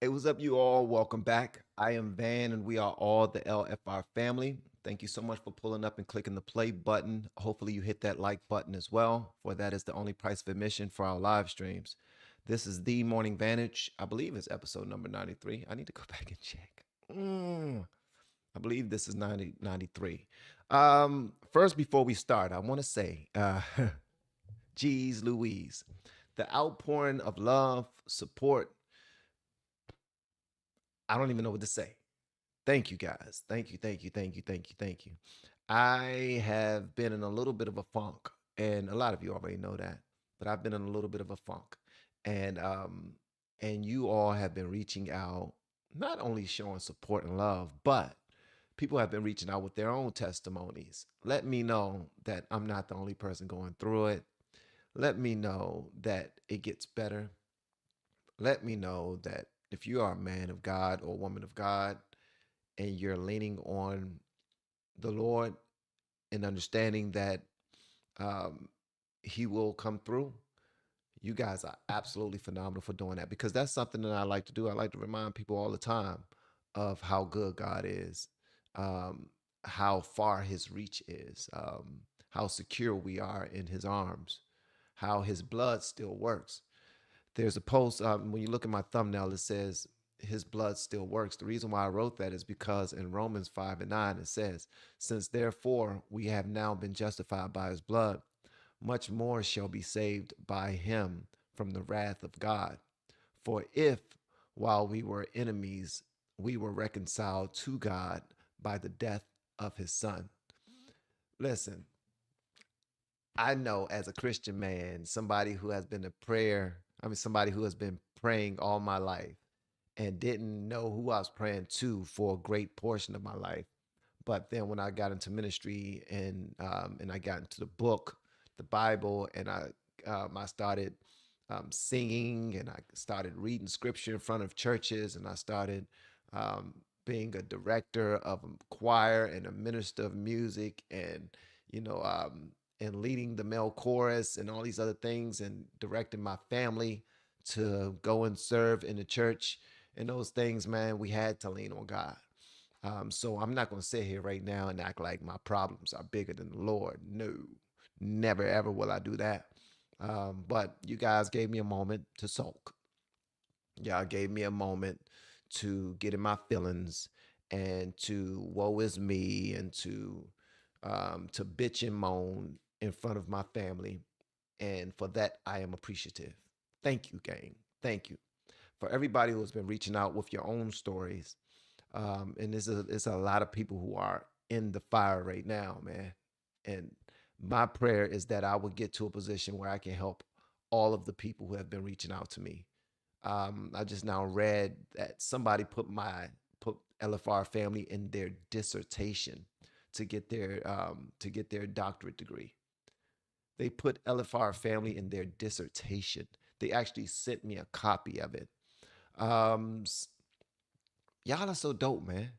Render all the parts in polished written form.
Hey, what's up, you all? Welcome back. I am Van, and we are all the LFR family. Thank you so much for pulling up and clicking the play button. Hopefully, you hit that like button as well, for that is the only price of admission for our live streams. This is the Morning Vantage. I believe it's episode number 93. I need to go back and check. I believe this is 93. First, before we start, I want to say, geez Louise, the outpouring of love, support, I don't even know what to say. Thank you guys. Thank you, thank you, thank you, thank you, thank you. I have been in a little bit of a funk, and a lot of you already know that, but I've been in a little bit of a funk. And and you all have been reaching out, not only showing support and love, but people have been reaching out with their own testimonies. Let me know that I'm not the only person going through it. Let me know that it gets better. Let me know that if you are a man of God or a woman of God and you're leaning on the Lord and understanding that um, He will come through, you guys are absolutely phenomenal for doing that, because that's something that I like to do. I like to remind people all the time of how good God is, um, how far His reach is, how secure we are in His arms, how His blood still works. There's a post, when you look at my thumbnail, it says his blood still works. The reason why I wrote that is because in Romans 5 and 9, it says, since therefore we have now been justified by his blood, much more shall be saved by him from the wrath of God. For if, while we were enemies, we were reconciled to God by the death of his son. Listen, I know as a Christian man, somebody who has been a prayer, somebody who has been praying all my life and didn't know who I was praying to for a great portion of my life. But then when I got into ministry and I got into the book, the Bible, and I started singing, and I started reading scripture in front of churches, and I started um, being a director of a choir and a minister of music, and you know, and leading the male chorus and all these other things, and directing my family to go and serve in the church and those things. Man, we had to lean on God. So I'm not going to sit here right now and act like my problems are bigger than the Lord. No, never ever will I do that. But you guys gave me a moment to sulk. Y'all gave me a moment to get in my feelings and to woe is me, and to bitch and moan in front of my family. And for that, I am appreciative. Thank you, gang. Thank you for everybody who has been reaching out with your own stories. And it's a lot of people who are in the fire right now, man. And my prayer is that I would get to a position where I can help all of the people who have been reaching out to me. I just now read that somebody put LFR family in their dissertation to get their doctorate degree. They put LFR family in their dissertation. They actually sent me a copy of it. Um, y'all are so dope, man.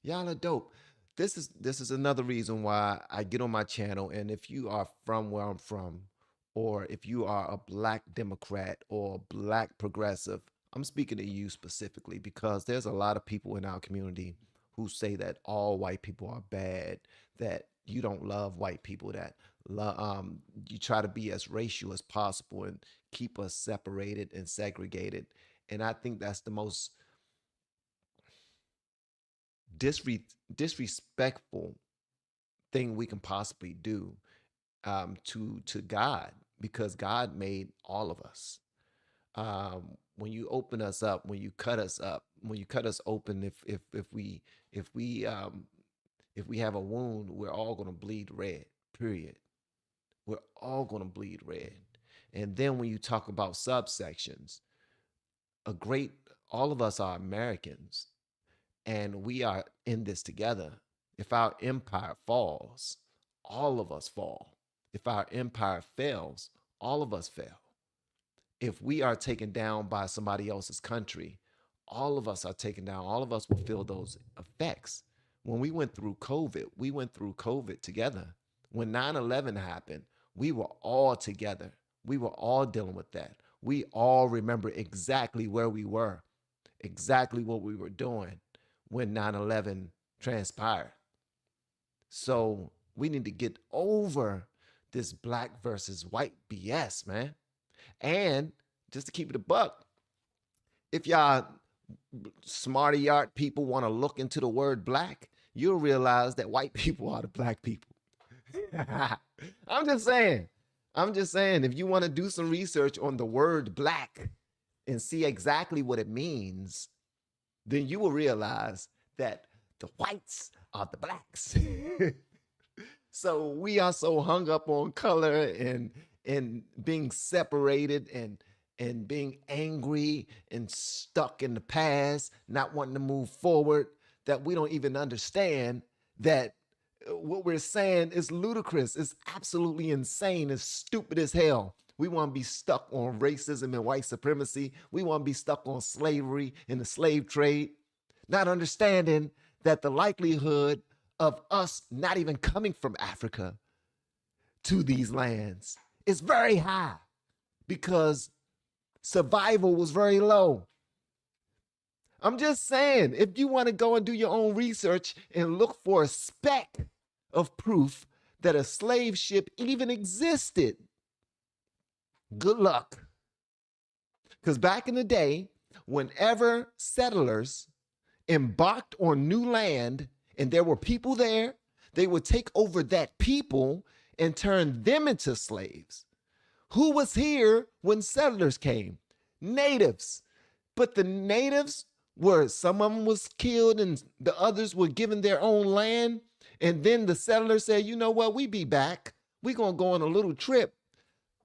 Y'all are dope. This is another reason why I get on my channel. And if you are from where I'm from, or if you are a black Democrat or black progressive, I'm speaking to you specifically, because there's a lot of people in our community who say that all white people are bad, that you don't love white people, that you try to be as racial as possible and keep us separated and segregated. And I think that's the most disre- disrespectful thing we can possibly do, to God, because God made all of us. When you open us up, when you cut us up, when you cut us open, if we if we have a wound, we're all gonna bleed red. Period. We're all gonna bleed red. And then when you talk about subsections, a great all of us are Americans, and we are in this together. If our empire falls, all of us fall. If our empire fails, all of us fail. If we are taken down by somebody else's country, all of us are taken down. All of us will feel those effects. When we went through COVID together. When 9/11 happened, we were all together. We were all dealing with that. We all remember exactly where we were. exactly what we were doing when 9/11 transpired. So we need to get over this black versus white BS, man. And just to keep it a buck, if y'all smarty yard people want to look into the word black, you'll realize that white people are the black people. I'm just saying. I'm just saying, if you want to do some research on the word black and see exactly what it means, then you will realize that the whites are the blacks. So we are so hung up on color and being separated and being angry and stuck in the past, not wanting to move forward, that we don't even understand that what we're saying is ludicrous. It's absolutely insane. It's stupid as hell. We want to be stuck on racism and white supremacy. We want to be stuck on slavery and the slave trade, not understanding that the likelihood of us not even coming from Africa to these lands is very high because survival was very low. I'm just saying, if you want to go and do your own research and look for a speck of proof that a slave ship even existed, good luck. Because back in the day, whenever settlers embarked on new land and there were people there, they would take over that people and turn them into slaves. Who was here when settlers came? Natives. But the natives were, some of them was killed and the others were given their own land. And then the settlers said, you know what, we be back. We're going to go on a little trip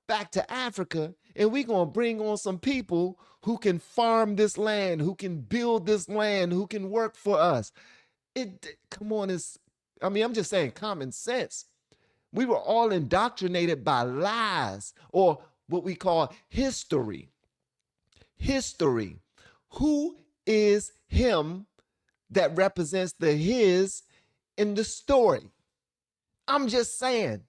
back to Africa and we're going to bring on some people who can farm this land, who can build this land, who can work for us. Come on, I'm just saying common sense. We were all indoctrinated by lies or what we call history. History. Who is him that represents the his in the story? I'm just saying.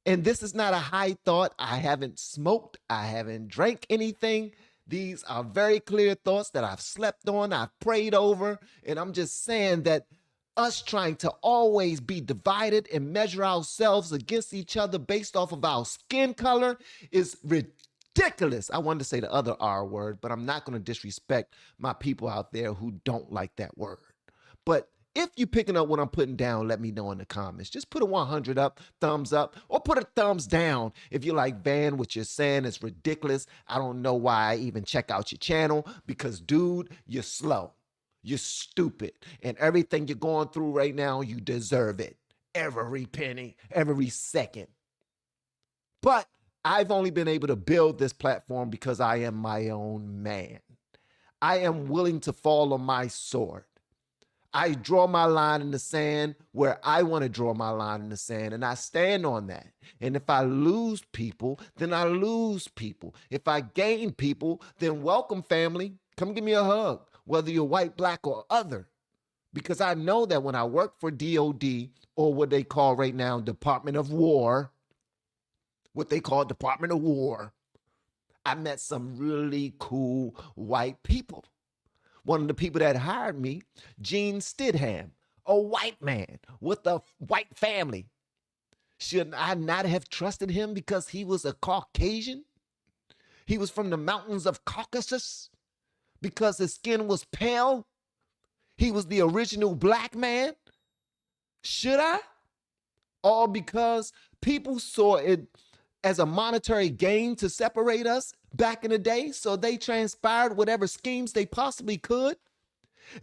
And this is not a high thought. I haven't smoked. I haven't drank anything. These are very clear thoughts that I've slept on, I've prayed over. And I'm just saying that us trying to always be divided and measure ourselves against each other based off of our skin color is ridiculous. I wanted to say the other R word, but I'm not going to disrespect my people out there who don't like that word. But if you're picking up what I'm putting down, let me know in the comments. Just put a 100 up, thumbs up, or put a thumbs down. If you're like, Van, what you're saying is ridiculous. I don't know why I even check out your channel because, dude, you're slow. You're stupid. And everything you're going through right now, you deserve it. Every penny, every second. But I've only been able to build this platform because I am my own man. I am willing to fall on my sword. I draw my line in the sand where I want to draw my line in the sand, and I stand on that. And if I lose people, then I lose people. If I gain people, then welcome, family. Come give me a hug, whether you're white, black, or other. Because I know that when I work for DOD, or what they call right now Department of War, what they call Department of War, I met some really cool white people. One of the people that hired me, Gene Stidham, a white man with a white family. Should I not have trusted him because he was a Caucasian? He was from the mountains of Caucasus because his skin was pale. He was the original black man. Should I? All because people saw it as a monetary gain to separate us back in the day, so they transpired whatever schemes they possibly could.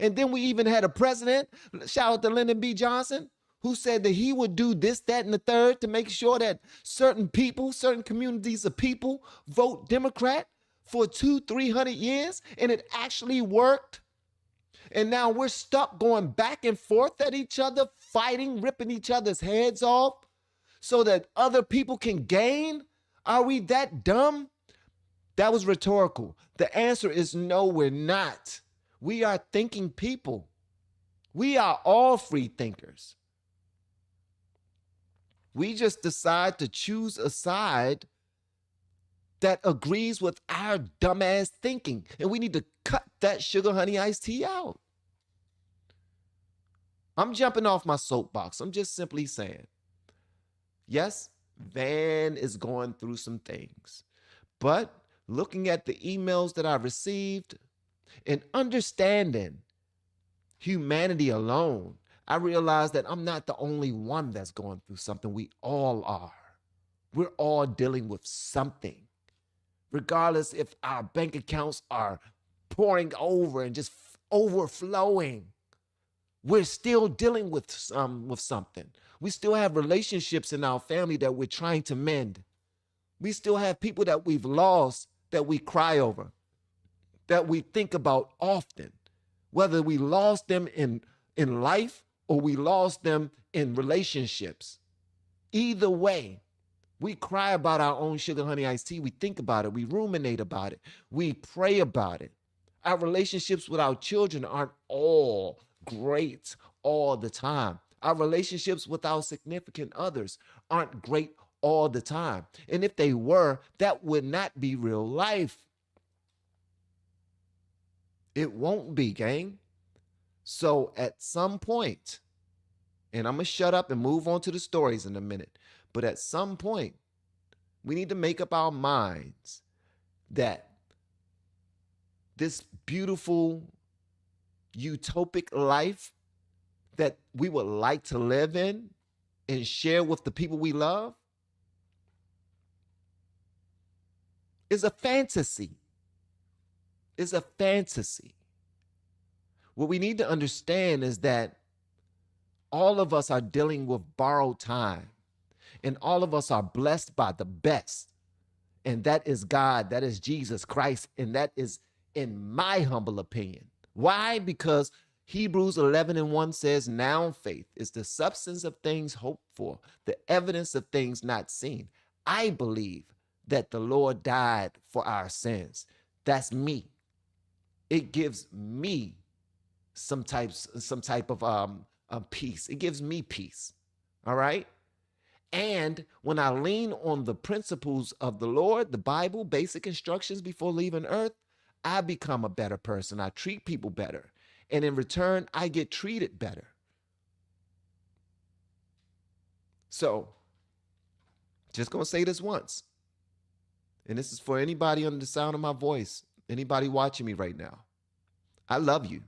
And then we even had a president, shout out to Lyndon B. Johnson, who said that he would do this, that, and the third to make sure that certain people, certain communities of people vote Democrat for 200-300 years, and it actually worked. And now we're stuck going back and forth at each other, fighting, ripping each other's heads off so that other people can gain? Are we that dumb? That was rhetorical. The answer is no, we're not. We are thinking people. We are all free thinkers. We just decide to choose a side that agrees with our dumbass thinking. And we need to cut that sugar honey iced tea out. I'm jumping off my soapbox. I'm just simply saying, yes, Van is going through some things. But looking at the emails that I received and understanding humanity alone, I realized that I'm not the only one that's going through something. We all are. We're all dealing with something, regardless if our bank accounts are pouring over and just overflowing. We're still dealing with something. We still have relationships in our family that we're trying to mend. We still have people that we've lost that we cry over, that we think about often, whether we lost them in life or we lost them in relationships. Either way, we cry about our own sugar honey iced tea. We think about it. We ruminate about it. We pray about it. Our relationships with our children aren't all great all the time. Our relationships with our significant others aren't great all the time. And if they were, that would not be real life. It won't be, gang. So at some point, and I'm going to shut up and move on to the stories in a minute, but at some point, we need to make up our minds that this beautiful, utopic life that we would like to live in and share with the people we love is a fantasy. It's a fantasy. What we need to understand is that all of us are dealing with borrowed time, and all of us are blessed by the best. And that is God, that is Jesus Christ, and that is, in my humble opinion. Why? Because Hebrews 11:1 says, now faith is the substance of things hoped for, the evidence of things not seen. I believe that the Lord died for our sins. That's me. It gives me some type of peace. It gives me peace. All right. And when I lean on the principles of the Lord, the Bible, basic instructions before leaving earth, I become a better person. I treat people better. And in return, I get treated better. So, just going to say this once. And this is for anybody under the sound of my voice, anybody watching me right now. I love you,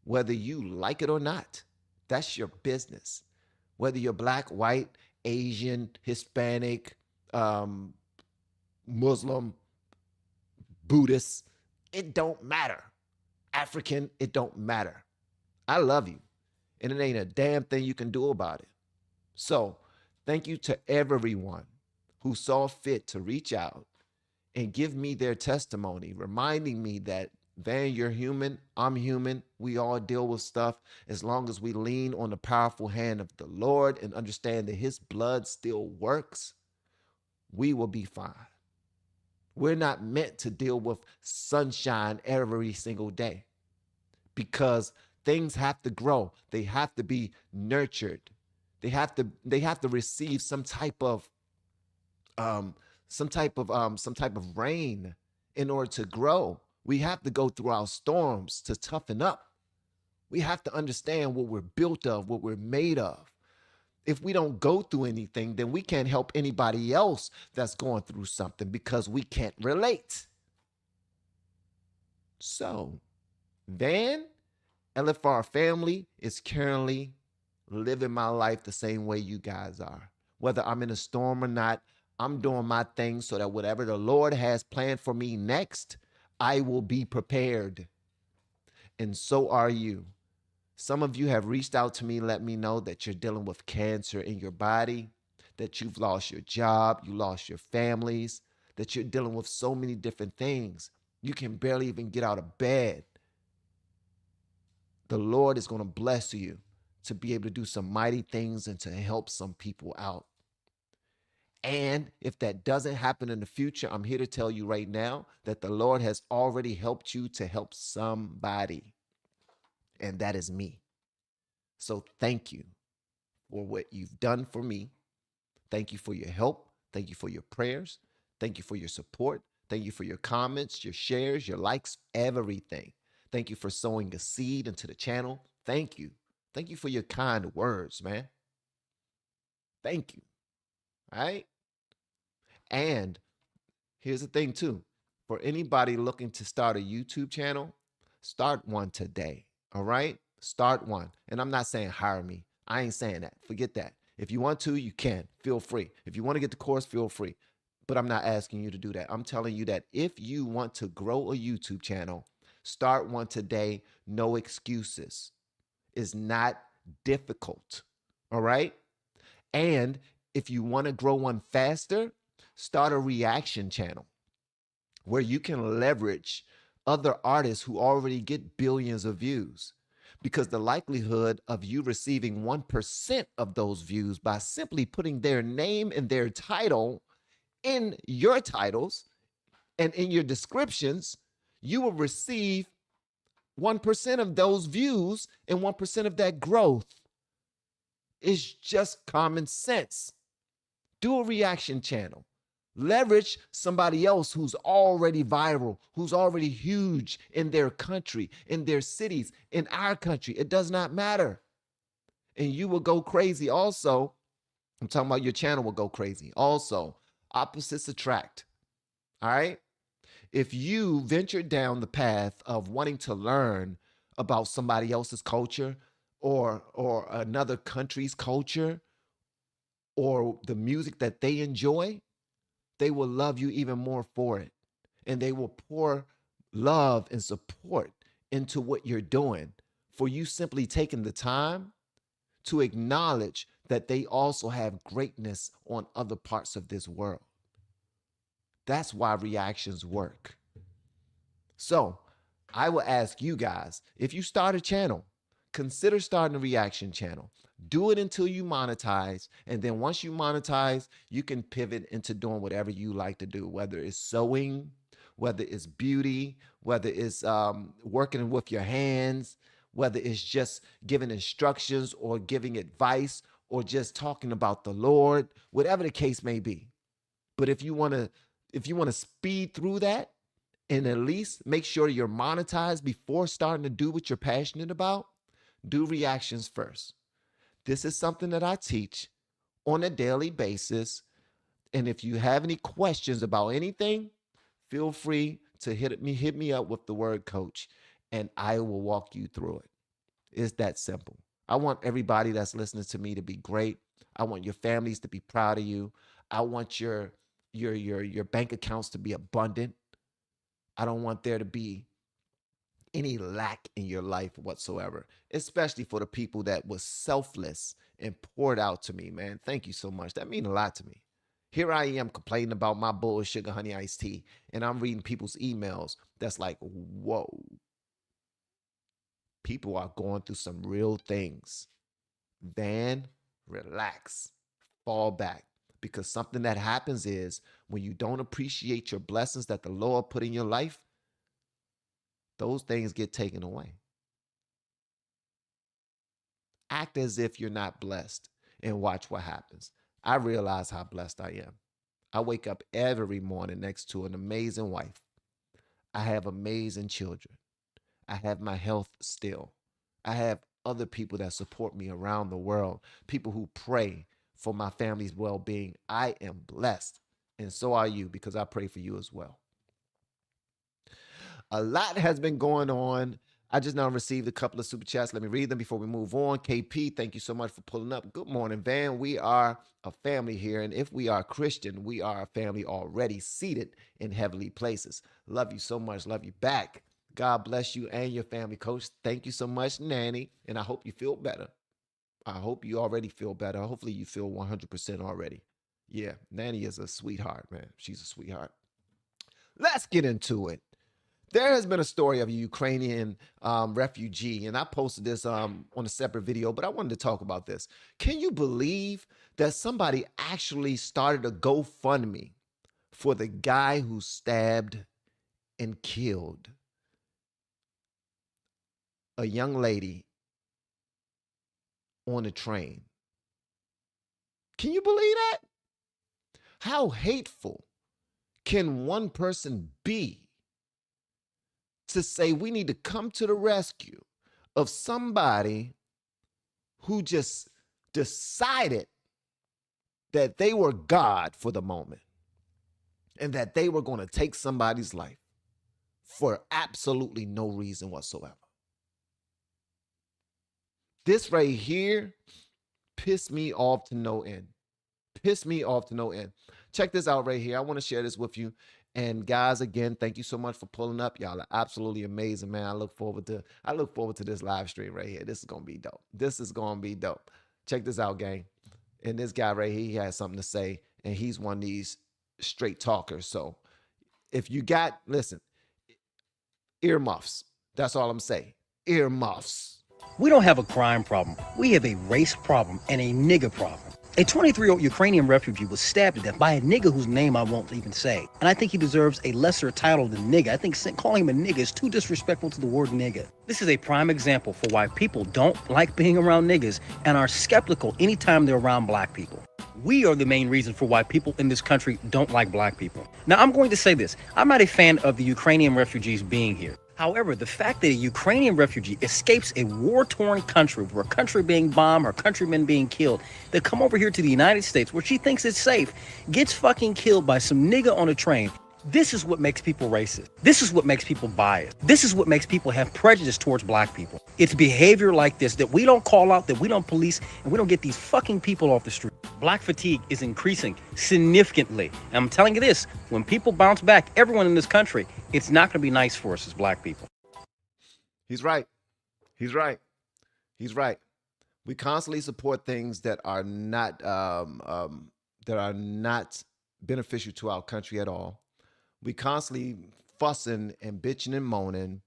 whether you like it or not. That's your business. Whether you're black, white, Asian, Hispanic, Muslim, Buddhist, it don't matter. African, it don't matter. I love you, and it ain't a damn thing you can do about it. So thank you to everyone who saw fit to reach out and give me their testimony, reminding me that, Van, you're human, I'm human, we all deal with stuff. As long as we lean on the powerful hand of the Lord and understand that his blood still works, we will be fine. We're not meant to deal with sunshine every single day, because things have to grow. They have to be nurtured. They have to receive some type of rain in order to grow. We have to go through our storms to toughen up. We have to understand what we're built of, what we're made of. If we don't go through anything, then we can't help anybody else that's going through something, because we can't relate. So, Van, LFR family is currently living my life the same way you guys are. Whether I'm in a storm or not, I'm doing my thing so that whatever the Lord has planned for me next, I will be prepared. And so are you. Some of you have reached out to me, let me know that you're dealing with cancer in your body, that you've lost your job, you lost your families, that you're dealing with so many different things. You can barely even get out of bed. The Lord is going to bless you to be able to do some mighty things and to help some people out. And if that doesn't happen in the future, I'm here to tell you right now that the Lord has already helped you to help somebody. And that is me. So thank you for what you've done for me. Thank you for your help. Thank you for your prayers. Thank you for your support. Thank you for your comments, your shares, your likes, everything. Thank you for sowing a seed into the channel. Thank you. Thank you for your kind words, man. Thank you. All right. And here's the thing, too. For anybody looking to start a YouTube channel, start one today. All right? Start one. And I'm not saying hire me. I ain't saying that. Forget that. If you want to, you can. Feel free. If you want to get the course, feel free. But I'm not asking you to do that. I'm telling you that if you want to grow a YouTube channel, start one today. No excuses. It's not difficult. All right? And if you want to grow one faster, start a reaction channel where you can leverage other artists who already get billions of views. Because the likelihood of you receiving 1% of those views by simply putting their name and their title in your titles and in your descriptions, you will receive 1% of those views and 1% of that growth. It's just common sense. Do a reaction channel. Leverage somebody else who's already viral, who's already huge in their country, in their cities, in our country. It does not matter. And you will go crazy. Also, I'm talking about your channel will go crazy. Also, opposites attract. All right? If you venture down the path of wanting to learn about somebody else's culture or another country's culture or the music that they enjoy, they will love you even more for it. And they will pour love and support into what you're doing for you simply taking the time to acknowledge that they also have greatness on other parts of this world. That's why reactions work. So I will ask you guys, if you start a channel, consider starting a reaction channel. Do it until you monetize. And then once you monetize, you can pivot into doing whatever you like to do, whether it's sewing, whether it's beauty, whether it's working with your hands, whether it's just giving instructions or giving advice or just talking about the Lord, whatever the case may be. But if you want to speed through that and at least make sure you're monetized before starting to do what you're passionate about, do reactions first. This is something that I teach on a daily basis. And if you have any questions about anything, feel free to hit me up with the word coach, and I will walk you through it. It's that simple. I want everybody that's listening to me to be great. I want your families to be proud of you. I want your bank accounts to be abundant. I don't want there to be any lack in your life whatsoever, especially for the people that was selfless and poured out to me, man. Thank you so much. That means a lot to me. Here I am complaining about my bowl of sugar honey iced tea, and I'm reading people's emails. That's like, whoa. People are going through some real things. Then relax, fall back. Because something that happens is when you don't appreciate your blessings that the Lord put in your life, those things get taken away. Act as if you're not blessed and watch what happens. I realize how blessed I am. I wake up every morning next to an amazing wife. I have amazing children. I have my health still. I have other people that support me around the world, people who pray for my family's well-being. I am blessed, and so are you, because I pray for you as well. A lot has been going on. I just now received a couple of super chats. Let me read them before we move on. KP, thank you so much for pulling up. Good morning, Van. We are a family here, and if we are Christian, we are a family already seated in heavenly places. Love you so much. Love you back. God bless you and your family, Coach. Thank you so much, Nanny, and I hope you feel better. I hope you already feel better. Hopefully you feel 100% already. Yeah, Nanny is a sweetheart, man. She's a sweetheart. Let's get into it. There has been a story of a Ukrainian refugee, and I posted this on a separate video, but I wanted to talk about this. Can you believe that somebody actually started a GoFundMe for the guy who stabbed and killed a young lady on a train? Can you believe that? How hateful can one person be to say we need to come to the rescue of somebody who just decided that they were God for the moment and that they were going to take somebody's life for absolutely no reason whatsoever? This right here pissed me off to no end. Pissed me off to no end. Check this out right here. I want to share this with you. And guys, again, thank you so much for pulling up. Y'all are absolutely amazing, man. I look forward to this live stream right here. This is gonna be dope. This is gonna be dope. Check this out, gang. And this guy right here, he has something to say, and he's one of these straight talkers. So if you got, listen, earmuffs. That's all I'm saying. Earmuffs. We don't have a crime problem. We have a race problem and a nigger problem. A 23-year-old Ukrainian refugee was stabbed to death by a nigger whose name I won't even say. And I think he deserves a lesser title than nigger. I think calling him a nigger is too disrespectful to the word nigger. This is a prime example for why people don't like being around niggers and are skeptical anytime they're around black people. We are the main reason for why people in this country don't like black people. Now, I'm going to say this. I'm not a fan of the Ukrainian refugees being here. However, the fact that a Ukrainian refugee escapes a war-torn country, where a country being bombed, her countrymen being killed, they come over here to the United States where she thinks it's safe, gets fucking killed by some nigga on a train. This is what makes people racist. This is what makes people biased. This is what makes people have prejudice towards black people. It's behavior like this that we don't call out, that we don't police, and we don't get these fucking people off the street. Black fatigue is increasing significantly. And I'm telling you this, when people bounce back, everyone in this country, it's not going to be nice for us as black people. He's right. He's right. He's right. We constantly support things that are not beneficial to our country at all. We constantly fussing and bitching and moaning,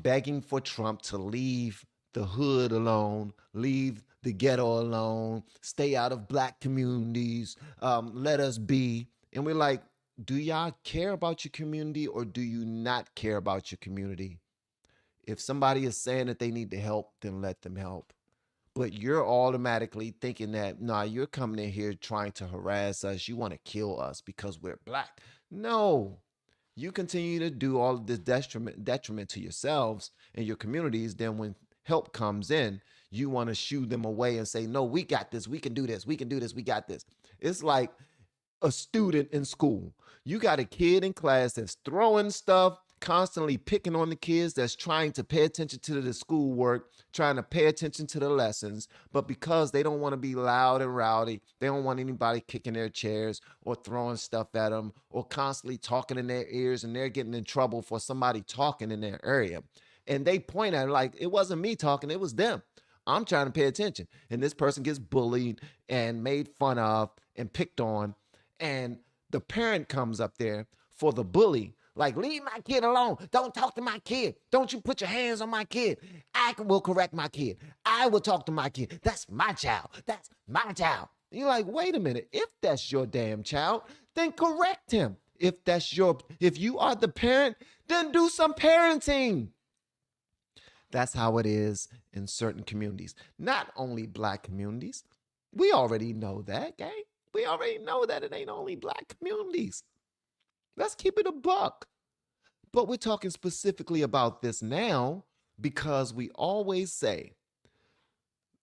begging for Trump to leave the hood alone, leave the ghetto alone, stay out of black communities, let us be. And we're like, do y'all care about your community or do you not care about your community? If somebody is saying that they need to help, then let them help. But you're automatically thinking that, nah, you're coming in here trying to harass us. You want to kill us because we're black. No, you continue to do all of this detriment to yourselves and your communities. Then when help comes in, you want to shoo them away and say, no, we got this. We can do this. We can do this. We got this. It's like a student in school. You got a kid in class that's throwing stuff, constantly picking on the kids, that's trying to pay attention to the schoolwork, trying to pay attention to the lessons, but because they don't want to be loud and rowdy, they don't want anybody kicking their chairs or throwing stuff at them or constantly talking in their ears, and they're getting in trouble for somebody talking in their area. And they point at it like, it wasn't me talking, it was them. I'm trying to pay attention. And this person gets bullied and made fun of and picked on. And the parent comes up there for the bully, like, leave my kid alone. Don't talk to my kid. Don't you put your hands on my kid. I will correct my kid. I will talk to my kid. That's my child. That's my child. You're like, wait a minute. If that's your damn child, then correct him. If you are the parent, then do some parenting. That's how it is in certain communities. Not only black communities. We already know that, gang. We already know that it ain't only black communities. Let's keep it a buck. But we're talking specifically about this now because we always say,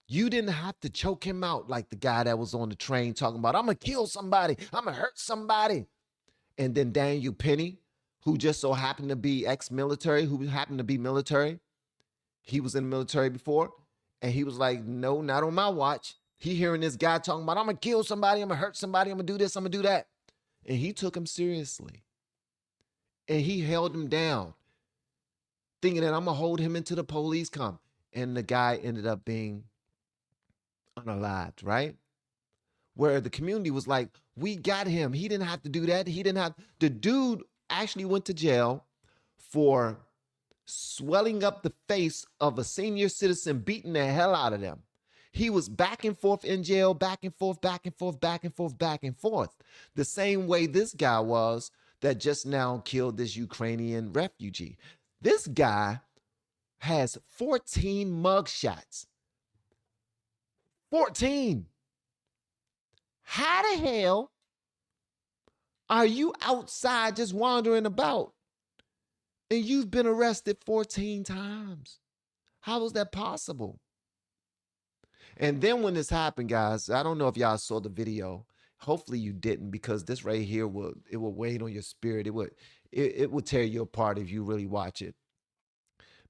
you didn't have to choke him out like the guy that was on the train talking about, I'm going to kill somebody, I'm going to hurt somebody. And then Daniel Penny, who just so happened to be ex-military, who happened to be military, he was in the military before, and he was like, no, not on my watch. He hearing this guy talking about, I'm going to kill somebody, I'm going to hurt somebody, I'm going to do this, I'm going to do that. And he took him seriously. And he held him down, thinking that I'm going to hold him until the police come. And the guy ended up being unalived, right? Where the community was like, we got him. He didn't have to do that. The dude actually went to jail for swelling up the face of a senior citizen, beating the hell out of them. He was back and forth in jail, back and forth, back and forth, back and forth, back and forth. The same way this guy was that just now killed this Ukrainian refugee. This guy has 14 mugshots. 14. How the hell Are you outside just wandering about and you've been arrested 14 times? How is that possible? And then when this happened, guys, I don't know if y'all saw the video. Hopefully you didn't, because this right here will weigh on your spirit. It would tear you apart if you really watch it.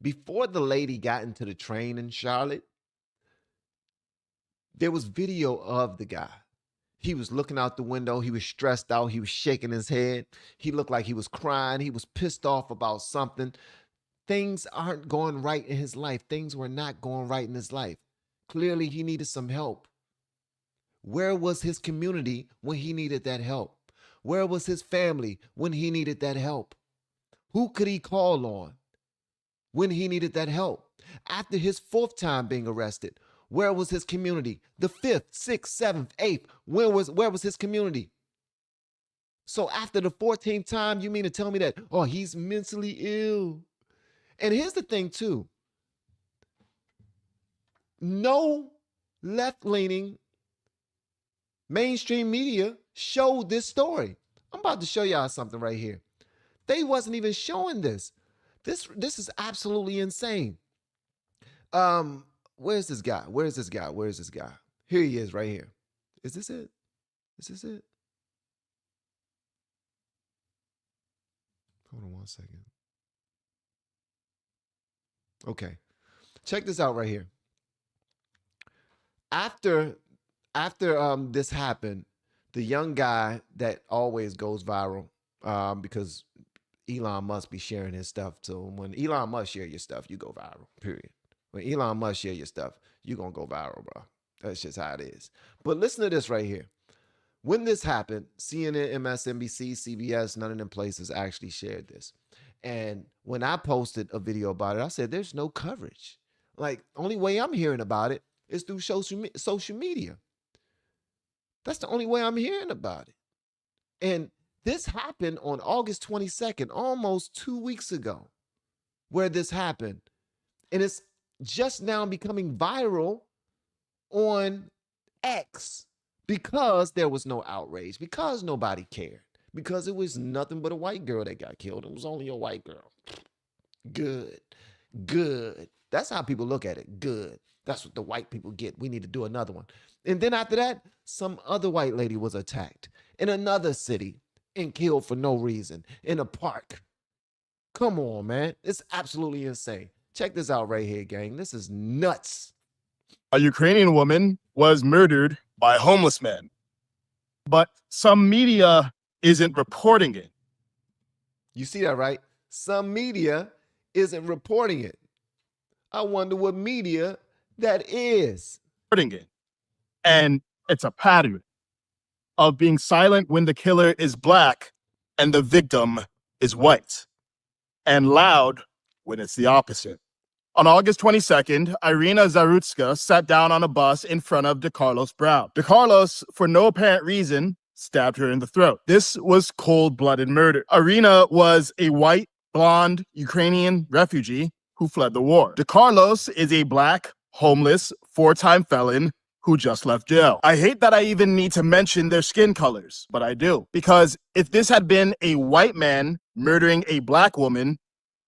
Before the lady got into the train in Charlotte, there was video of the guy. He was looking out the window. He was stressed out. He was shaking his head. He looked like he was crying. He was pissed off about something. Things aren't going right in his life. Things were not going right in his life. Clearly, he needed some help. Where was his community when he needed that help? Where was his family when he needed that help? Who could he call on when he needed that help? After his 4th time being arrested, where was his community? The 5th, 6th, 7th, 8th, where was his community? So after the 14th time, you mean to tell me that, oh, he's mentally ill? And here's the thing too. No left-leaning mainstream media showed this story. I'm about to show y'all something right here. They wasn't even showing this. This is absolutely insane. Where's this guy? Where's this guy? Where's this guy? Here he is right here. Is this it? Is this it? Hold on one second. Okay. Check this out right here. After this happened, the young guy that always goes viral, because Elon Musk be sharing his stuff. So when Elon Musk share your stuff, you go viral, period. When Elon Musk share your stuff, you're going to go viral, bro. That's just how it is. But listen to this right here. When this happened, CNN, MSNBC, CBS, none of them places actually shared this. And when I posted a video about it, I said, there's no coverage. Like, only way I'm hearing about it is through social media. That's the only way I'm hearing about it. And this happened on August 22nd, almost 2 weeks ago, where this happened. And it's just now becoming viral on X because there was no outrage, because nobody cared, because it was nothing but a white girl that got killed. It was only a white girl. Good. Good. That's how people look at it. Good. That's what the white people get. We need to do another one. And then after that, some other white lady was attacked in another city and killed for no reason in a park. Come on, man. It's absolutely insane. Check this out right here, gang. This is nuts. A Ukrainian woman was murdered by homeless men, but some media isn't reporting it. You see that, right? Some media isn't reporting it. I wonder what media that is. And it's a pattern of being silent when the killer is black and the victim is white, and loud when it's the opposite. On August 22nd, Irina Zarutska sat down on a bus in front of DeCarlos Brown. DeCarlos, for no apparent reason, stabbed her in the throat. This was cold-blooded murder. Irina was a white, blonde, Ukrainian refugee who fled the war. DeCarlos is a black, homeless, 4-time felon who just left jail. I hate that I even need to mention their skin colors, but I do. Because if this had been a white man murdering a black woman,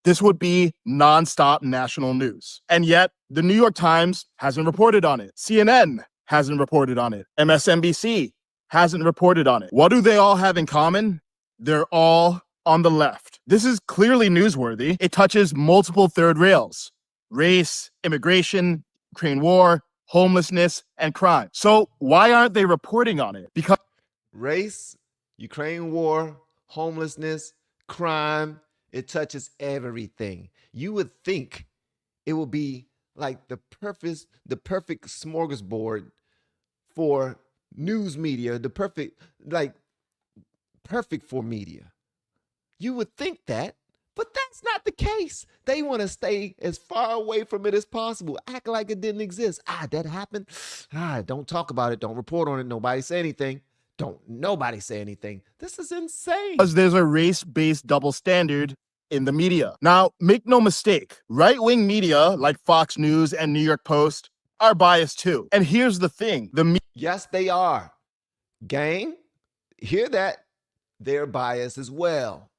this would be nonstop national news. And yet, the New York Times hasn't reported on it. CNN hasn't reported on it. MSNBC hasn't reported on it. What do they all have in common? They're all on the left. This is clearly newsworthy. It touches multiple third rails: race, immigration, Ukraine war, homelessness, and crime. So why aren't they reporting on it? Because race, Ukraine war, homelessness, crime, it touches everything. You would think it would be like the perfect smorgasbord for news media, perfect for media. You would think that, but that's not the case. They want to stay as far away from it as possible, act like it didn't exist. That happened. Don't talk about it. Don't report on it. Nobody say anything. Don't nobody say anything. This is insane. Because there's a race-based double standard in the media. Now, make no mistake, right-wing media like Fox News and New York Post are biased too. And here's the thing. Yes, they are. Gang, hear that? their bias as well.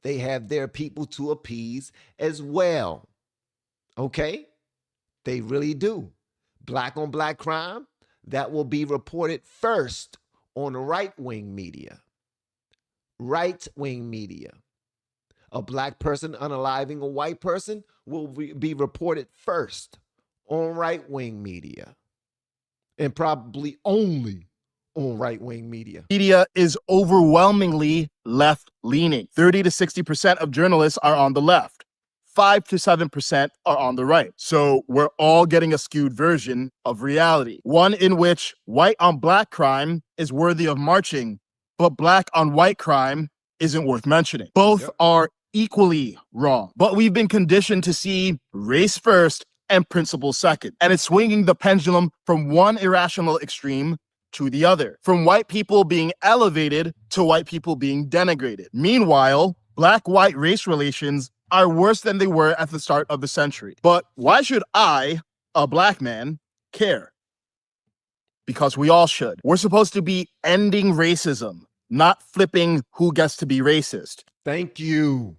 They have their people to appease as well. Okay? They really do. Black on black crime, that will be reported first on right-wing media. Right-wing media. A black person unaliving a white person will be reported first on right-wing media. And probably only on right-wing media. Media is overwhelmingly left-leaning. 30 to 60% of journalists are on the left. 5 to 7% are on the right. So we're all getting a skewed version of reality. One in which white on black crime is worthy of marching, but black on white crime isn't worth mentioning. Both are equally wrong. But we've been conditioned to see race first and principle second. And it's swinging the pendulum from one irrational extreme to the other, from white people being elevated to white people being denigrated. Meanwhile, black-white race relations are worse than they were at the start of the century. But why should I, a black man, care? Because we all should. We're supposed to be ending racism, not flipping who gets to be racist. Thank you.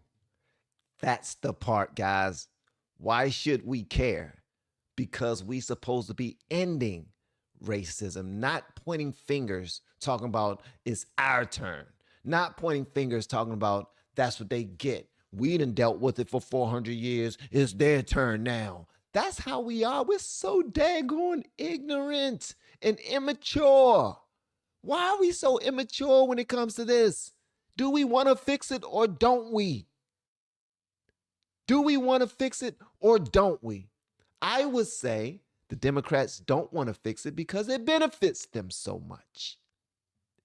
That's the part, guys. Why should we care? Because we supposed to be ending racism, not pointing fingers, talking about it's our turn, not pointing fingers, talking about that's what they get. We done dealt with it for 400 years. It's their turn now. That's how we are. We're so daggone ignorant and immature. Why are we so immature when it comes to this? Do we want to fix it or don't we? Do we want to fix it or don't we? I would say the Democrats don't want to fix it because it benefits them so much.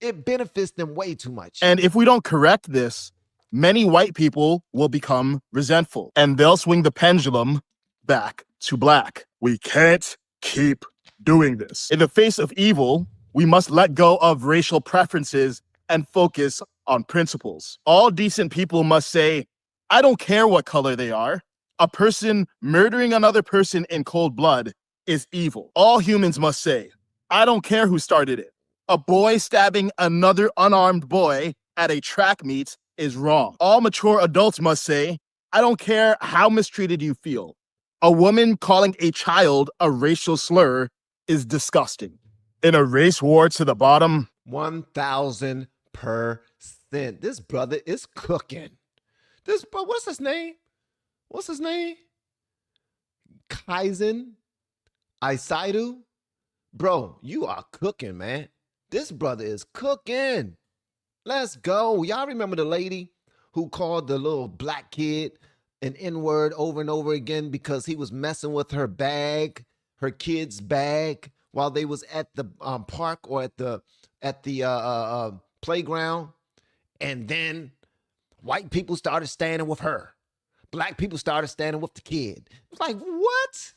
It benefits them way too much. And if we don't correct this, many white people will become resentful and they'll swing the pendulum back to black. We can't keep doing this. In the face of evil, we must let go of racial preferences and focus on principles. All decent people must say, I don't care what color they are. A person murdering another person in cold blood is evil. All humans must say, I don't care who started it. A boy stabbing another unarmed boy at a track meet is wrong. All mature adults must say, I don't care how mistreated you feel. A woman calling a child a racial slur is disgusting. In a race war to the bottom, 1,000%. This brother is cooking. This bro, what's his name? What's his name? Kaizen Isaidu? Bro, you are cooking, man. This brother is cooking. Let's go. Y'all remember the lady who called the little black kid an N-word over and over again because he was messing with her bag, her kid's bag, while they was at the park or at the playground, and then white people started standing with her. Black people started standing with the kid. It's like, what?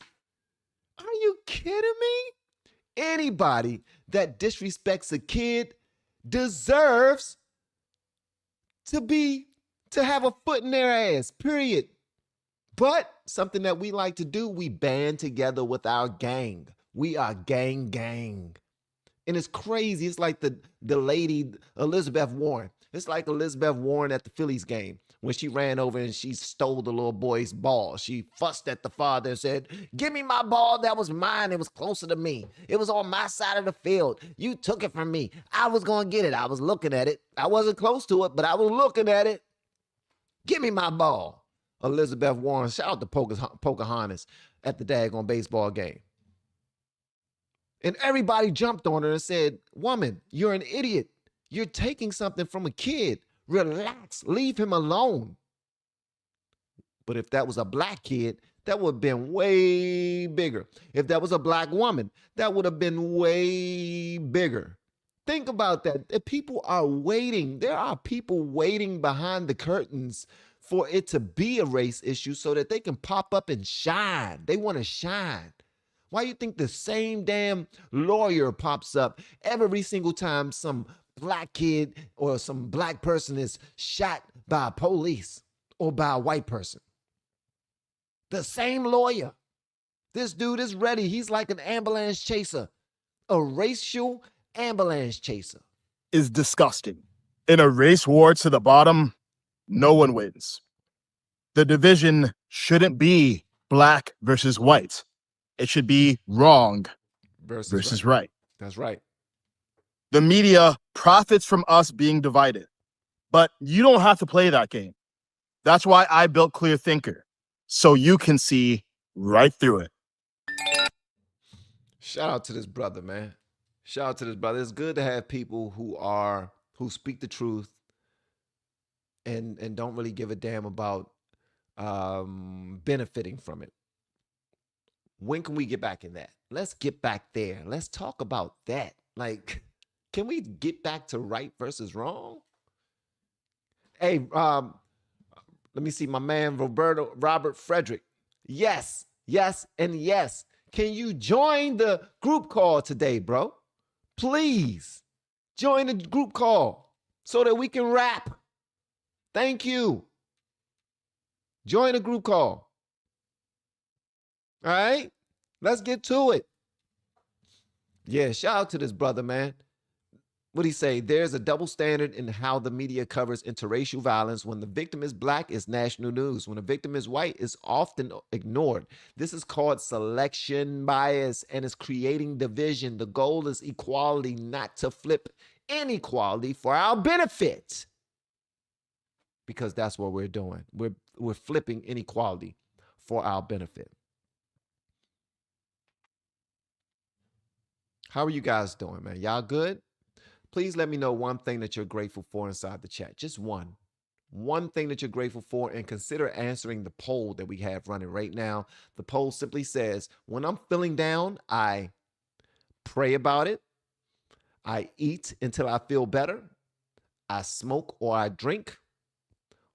Are you kidding me? Anybody that disrespects a kid deserves to have a foot in their ass, period. But something that we like to do, we band together with our gang. We are gang. And it's crazy. It's like the lady, Elizabeth Warren. It's like Elizabeth Warren at the Phillies game when she ran over and she stole the little boy's ball. She fussed at the father and said, give me my ball. That was mine. It was closer to me. It was on my side of the field. You took it from me. I was going to get it. I was looking at it. I wasn't close to it, but I was looking at it. Give me my ball. Elizabeth Warren, shout out to Pocahontas at the daggone baseball game. And everybody jumped on her and said, woman, you're an idiot. You're taking something from a kid. Relax. Leave him alone. But if that was a black kid, that would have been way bigger. If that was a black woman, that would have been way bigger. Think about that. People are waiting. There are people waiting behind the curtains for it to be a race issue so that they can pop up and shine. They want to shine. Why do you think the same damn lawyer pops up every single time some black kid or some black person is shot by police or by a white person? The same lawyer. This dude is ready. He's like an ambulance chaser, a racial ambulance chaser. Is disgusting. In a race war to the bottom, no one wins. The division shouldn't be black versus white. It should be wrong versus right. That's right. The media profits from us being divided, but you don't have to play that game. That's why I built Clear Thinker, so you can see right through it. Shout out to this brother, man. Shout out to this brother. It's good to have people who speak the truth and don't really give a damn about benefiting from it. When can we get back in that? Let's get back there. Let's talk about that. Like, can we get back to right versus wrong? Hey, let me see my man Robert Frederick. Yes, yes, and yes. Can you join the group call today, bro? Please join the group call so that we can rap. Thank you. Join the group call. All right, let's get to it. Yeah, shout out to this brother, man. What'd he say? There's a double standard in how the media covers interracial violence. When the victim is black, it's national news. When the victim is white, it's often ignored. This is called selection bias and is creating division. The goal is equality, not to flip inequality for our benefit. Because that's what we're doing. We're flipping inequality for our benefit. How are you guys doing, man? Y'all good? Please let me know one thing that you're grateful for inside the chat. Just one. One thing that you're grateful for, and consider answering the poll that we have running right now. The poll simply says, when I'm feeling down, I pray about it. I eat until I feel better. I smoke or I drink,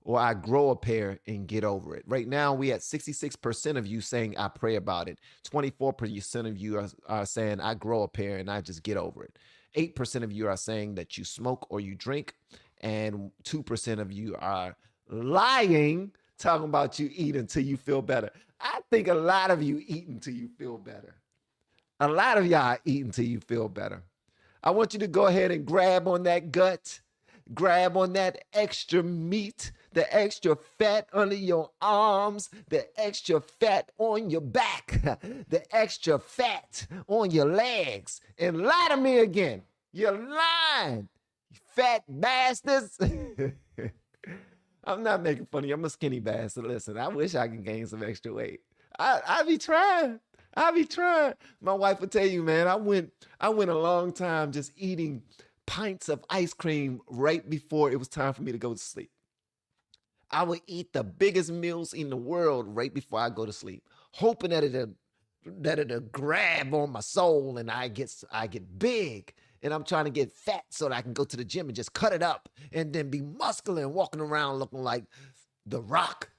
or I grow a pair and get over it. Right now, we at 66% of you saying I pray about it. 24% of you are saying I grow a pair and I just get over it. 8% of you are saying that you smoke or you drink, and 2% of you are lying, talking about you eat until you feel better. I think a lot of you eat until you feel better. A lot of y'all eat until you feel better. I want you to go ahead and grab on that gut, grab on that extra meat, the extra fat under your arms, the extra fat on your back, the extra fat on your legs, and lie to me again. You're lying, you fat bastards. I'm not making fun of you. I'm a skinny bastard. Listen, I wish I could gain some extra weight. I be trying. I be trying. My wife would tell you, man, I went a long time just eating pints of ice cream right before it was time for me to go to sleep. I would eat the biggest meals in the world right before I go to sleep, hoping that it'll grab on my soul and I get big. And I'm trying to get fat so that I can go to the gym and just cut it up and then be muscular and walking around looking like The Rock.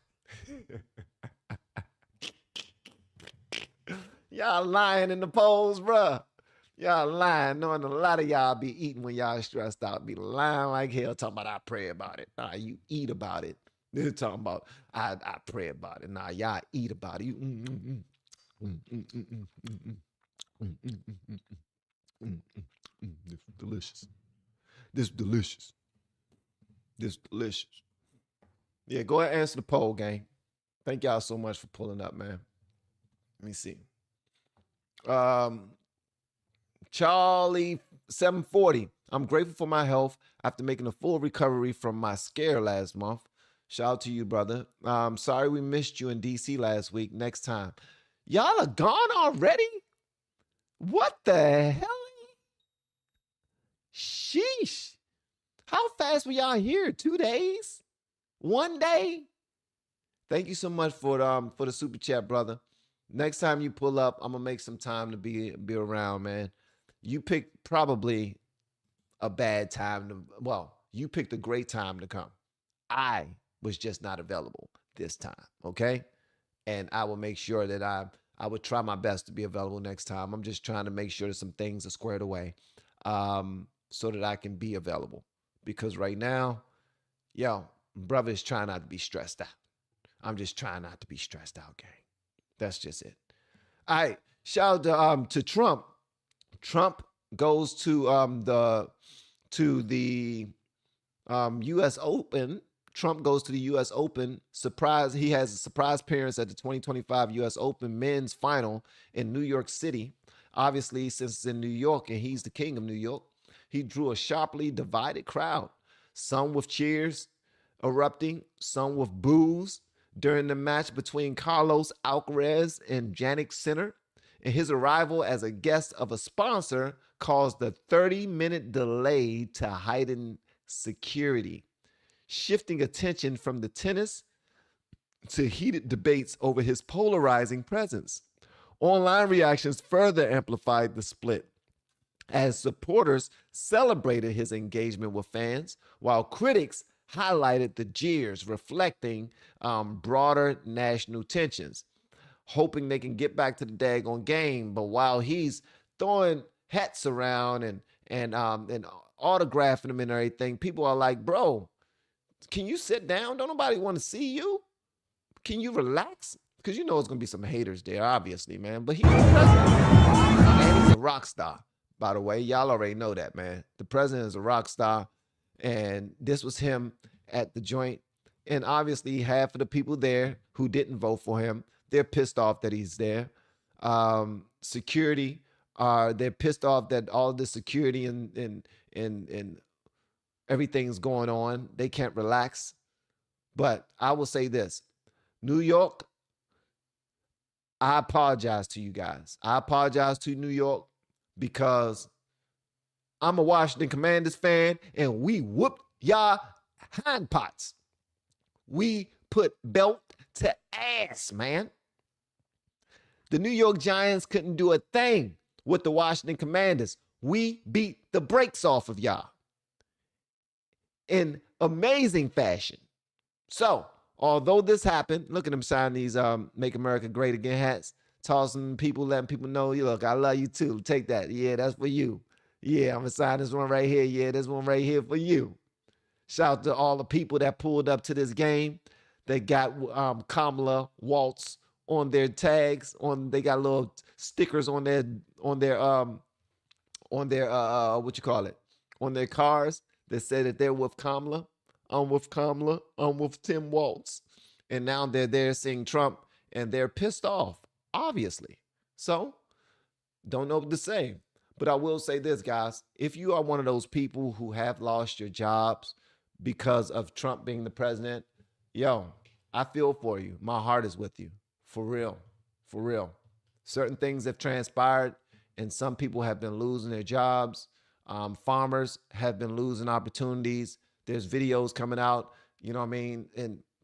Y'all lying in the polls, bruh. Y'all lying, knowing a lot of y'all be eating when y'all stressed out. Be lying like hell, talking about I pray about it. Nah, you eat about it. They're talking about I pray about it. Nah, y'all eat about it. You, This is delicious. This is delicious. This is delicious. Yeah, go ahead and answer the poll, gang. Thank y'all so much for pulling up, man. Let me see. Charlie 740. I'm grateful for my health after making a full recovery from my scare last month. Shout out to you, brother. Sorry we missed you in DC last week. Next time. Y'all are gone already? What the hell? Sheesh. How fast were y'all here? 2 days? 1 day? Thank you so much for the super chat, brother. Next time you pull up, I'm gonna make some time to be around, man. You picked probably a bad time to, well, you picked a great time to come. I was just not available this time, okay? And I will make sure that I would try my best to be available next time. I'm just trying to make sure that some things are squared away, so that I can be available. Because right now, yo, brother is trying not to be stressed out. I'm just trying not to be stressed out, gang. That's just it. All right. Shout out to Trump. Trump goes to the U.S. Open. Trump goes to the U.S. Open. Surprise! He has a surprise appearance at the 2025 U.S. Open men's final in New York City. Obviously, since it's in New York and he's the king of New York, he drew a sharply divided crowd. Some with cheers erupting, some with boos during the match between Carlos Alcaraz and Jannik Sinner. And his arrival as a guest of a sponsor caused a 30-minute delay to heighten security, shifting attention from the tennis to heated debates over his polarizing presence. Online reactions further amplified the split as supporters celebrated his engagement with fans, while critics highlighted the jeers, reflecting broader national tensions, hoping they can get back to the daggone game. But while he's throwing hats around and autographing them and everything, people are like, bro, can you sit down? Don't nobody want to see you. Can you relax? Because you know it's going to be some haters there, obviously, man. But he's the president. And he's a rock star, by the way. Y'all already know that, man. The president is a rock star. And this was him at the joint. And obviously, half of the people there who didn't vote for him, they're pissed off that he's there. Security, they're pissed off that all the security and everything's going on. They can't relax. But I will say this, New York, I apologize to you guys. I apologize to New York because I'm a Washington Commanders fan and we whooped y'all hindparts. We put belt to ass, man. The New York Giants couldn't do a thing with the Washington Commanders. We beat the brakes off of y'all in amazing fashion. So, although this happened, look at them signing these Make America Great Again hats, tossing people, letting people know, look, I love you too. Take that. Yeah, that's for you. Yeah, I'm going to sign this one right here. Yeah, this one right here for you. Shout out to all the people that pulled up to this game. They got Kamala Waltz on their tags. They got little stickers on their what you call it? On their cars that said that they're with Kamala. I'm with Kamala. I'm with Tim Waltz. And now they're there seeing Trump and they're pissed off, obviously. So, don't know what to say. But I will say this, guys. If you are one of those people who have lost your jobs because of Trump being the president, yo, I feel for you. My heart is with you. For real. For real. Certain things have transpired and some people have been losing their jobs. Farmers have been losing opportunities. There's videos coming out, you know what I mean?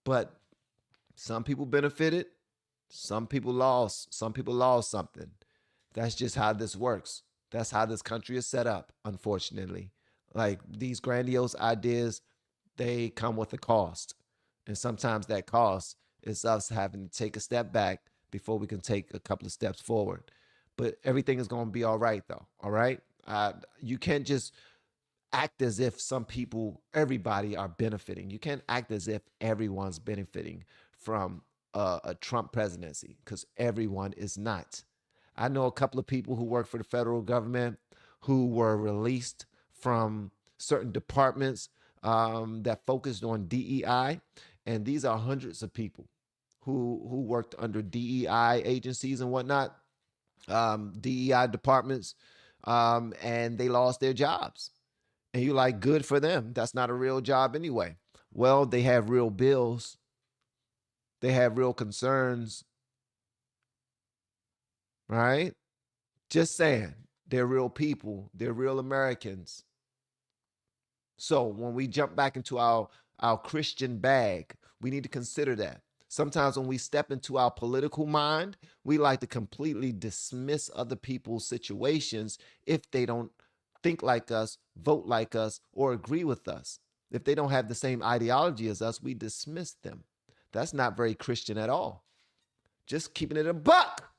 But some people benefited. Some people lost. Some people lost something. That's just how this works. That's how this country is set up, unfortunately. Like these grandiose ideas, they come with a cost. And sometimes that cost is us having to take a step back before we can take a couple of steps forward. But everything is going to be all right, though. All right? You can't just act as if everybody are benefiting. You can't act as if everyone's benefiting from a Trump presidency because everyone is not. I know a couple of people who work for the federal government who were released from certain departments that focused on DEI. And these are hundreds of people who worked under DEI agencies and whatnot, DEI departments, and they lost their jobs. And you're like, good for them. That's not a real job anyway. Well, they have real bills. They have real concerns. Right? Just saying, they're real people. They're real Americans. So when we jump back into our Christian bag, we need to consider that. Sometimes when we step into our political mind, we like to completely dismiss other people's situations if they don't think like us, vote like us, or agree with us. If they don't have the same ideology as us, we dismiss them. That's not very Christian at all. Just keeping it a buck.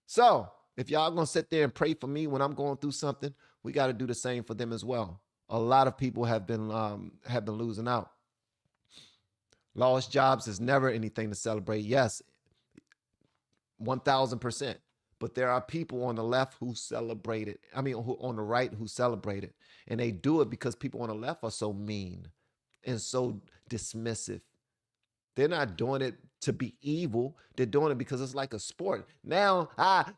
So if y'all gonna sit there and pray for me when I'm going through something, we got to do the same for them as well. A lot of people have been losing out. Lost jobs is never anything to celebrate. Yes, 1,000%. But there are people on the left who celebrate it. I mean, who on the right who celebrate it. And they do it because people on the left are so mean. and so dismissive. They're not doing it to be evil. They're doing it because it's like a sport. Now,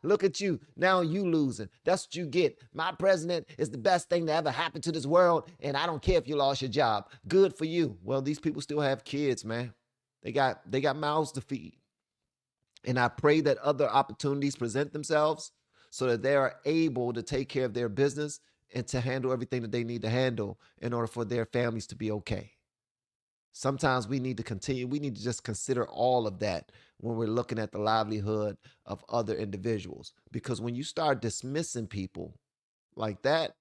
look at you. Now you losing. That's what you get. My president is the best thing to ever happen to this world, and I don't care if you lost your job. Good for you. Well, these people still have kids, man. They got mouths to feed. And I pray that other opportunities present themselves so that they are able to take care of their business and to handle everything that they need to handle in order for their families to be okay. Sometimes we need to continue. We need to just consider all of that when we're looking at the livelihood of other individuals. Because when you start dismissing people like that,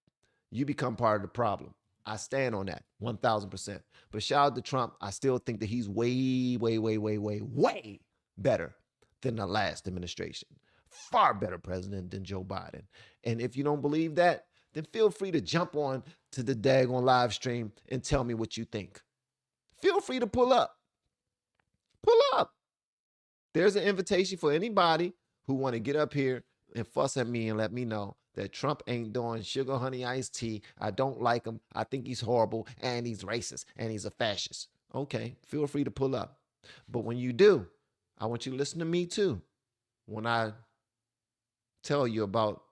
you become part of the problem. I stand on that 1000%. But shout out to Trump. I still think that he's way, way, way, way, way, way better than the last administration. Far better president than Joe Biden. And if you don't believe that, then feel free to jump on to the daggone live stream and tell me what you think. Feel free to pull up. Pull up. There's an invitation for anybody who want to get up here and fuss at me and let me know that Trump ain't doing sugar honey iced tea. I don't like him. I think he's horrible and he's racist and he's a fascist. Okay, feel free to pull up. But when you do, I want you to listen to me too. When I tell you about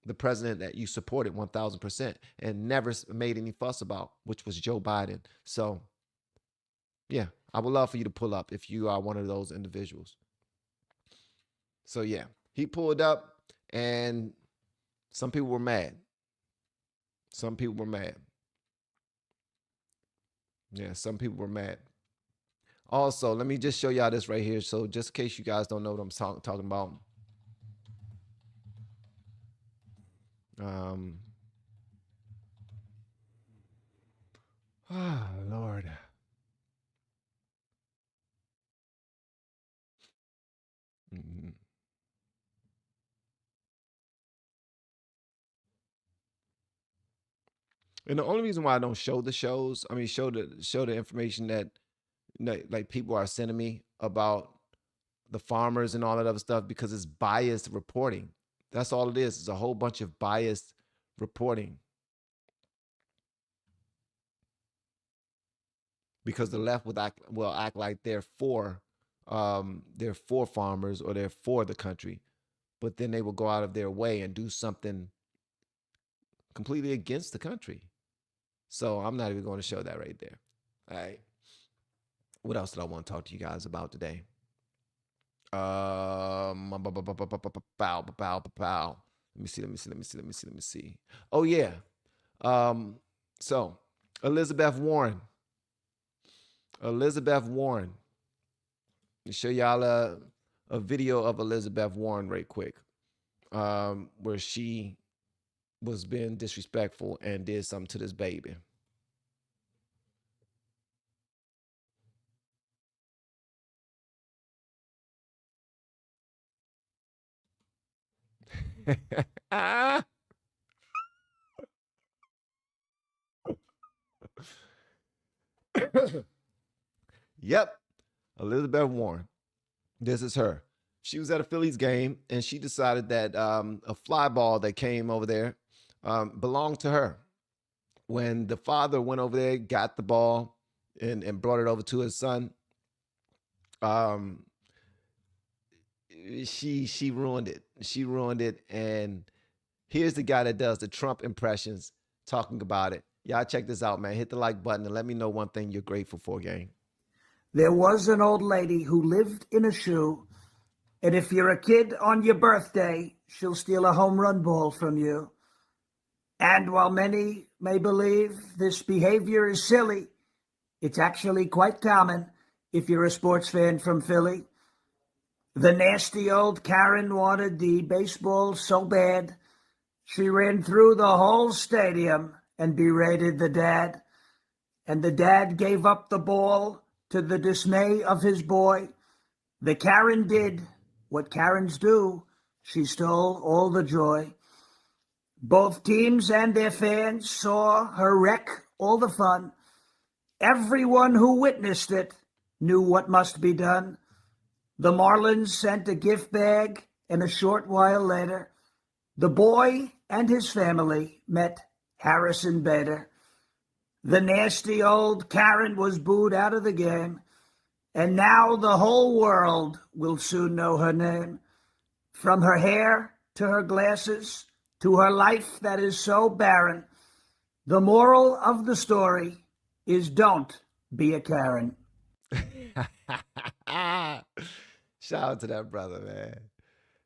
the president that you supported 1000% and never made any fuss about, which was Joe Biden. So yeah, I would love for you to pull up if you are one of those individuals. So yeah, he pulled up and some people were mad. Some people were mad. Yeah, some people were mad. Also, let me just show y'all this right here. So just in case you guys don't know what I'm talking about. Lord. Mm-hmm. And the only reason why I don't show the shows, I mean, show the information that like people are sending me about the farmers and all that other stuff, because it's biased reporting. That's all it is. It's a whole bunch of biased reporting. Because the left will act like they're for farmers or they're for the country, but then they will go out of their way and do something completely against the country. So I'm not even going to show that right there. All right. What else did I want to talk to you guys about today? Let me see. Oh yeah. So Elizabeth Warren. Let me show y'all a video of Elizabeth Warren right quick, where she was being disrespectful and did something to this baby. Yep, Elizabeth Warren. This is her. She was at a Phillies game and she decided that a fly ball that came over there belonged to her. When the father went over there, got the ball and brought it over to his son, she ruined it. She ruined it. And here's the guy that does the Trump impressions talking about it. Y'all check this out, man. Hit the like button and let me know one thing you're grateful for, gang. There was an old lady who lived in a shoe, and if you're a kid on your birthday, she'll steal a home run ball from you. And while many may believe this behavior is silly, it's actually quite common if you're a sports fan from Philly. The nasty old Karen wanted the baseball so bad, she ran through the whole stadium and berated the dad. And the dad gave up the ball to the dismay of his boy. The Karen did what Karens do. She stole all the joy. Both teams and their fans saw her wreck all the fun. Everyone who witnessed it knew what must be done. The Marlins sent a gift bag, and a short while later, the boy and his family met Harrison Bader. The nasty old Karen was booed out of the game, and now the whole world will soon know her name. From her hair to her glasses to her life that is so barren, the moral of the story is don't be a Karen. Shout out to that brother, man.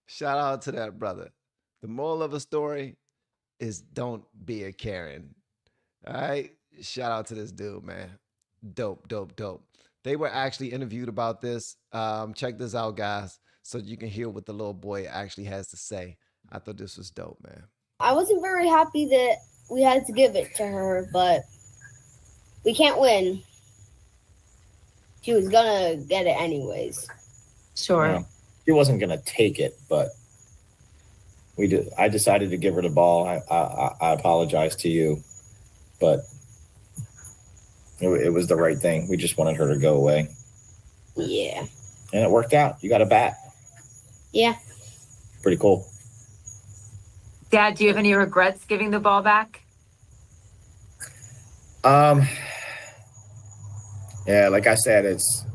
Shout out to that brother. The moral of the story is don't be a Karen. All right. Shout out to this dude, man. Dope, dope, dope. They were actually interviewed about this. Check this out, guys, so you can hear what the little boy actually has to say. I thought this was dope, man. I wasn't very happy that we had to give it to her, but we can't win. She was gonna get it anyways. Sure. Yeah. She wasn't gonna take it, but we did. I decided to give her the ball. I apologize to you, but it was the right thing. We just wanted her to go away. Yeah. And it worked out. You got a bat. Yeah. Pretty cool. Dad, do you have any regrets giving the ball back? Yeah, like I said, it's,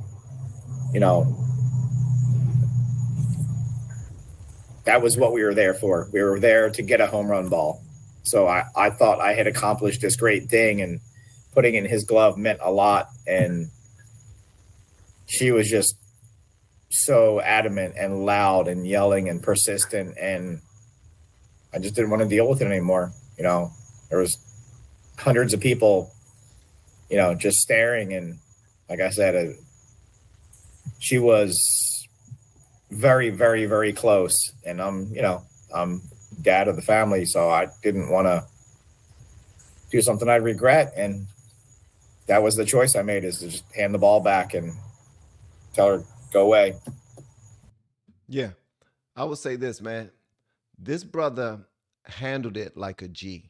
that was what we were there for. We were there to get a home run ball. So I thought I had accomplished this great thing, and putting in his glove meant a lot. And she was just so adamant and loud and yelling and persistent. And I just didn't want to deal with it anymore. There was hundreds of people, just staring. And like I said, she was very, very, very close. And I'm dad of the family, so I didn't want to do something I regret. And that was the choice I made, is to just hand the ball back and tell her, go away. Yeah. I would say this, man. This brother handled it like a G.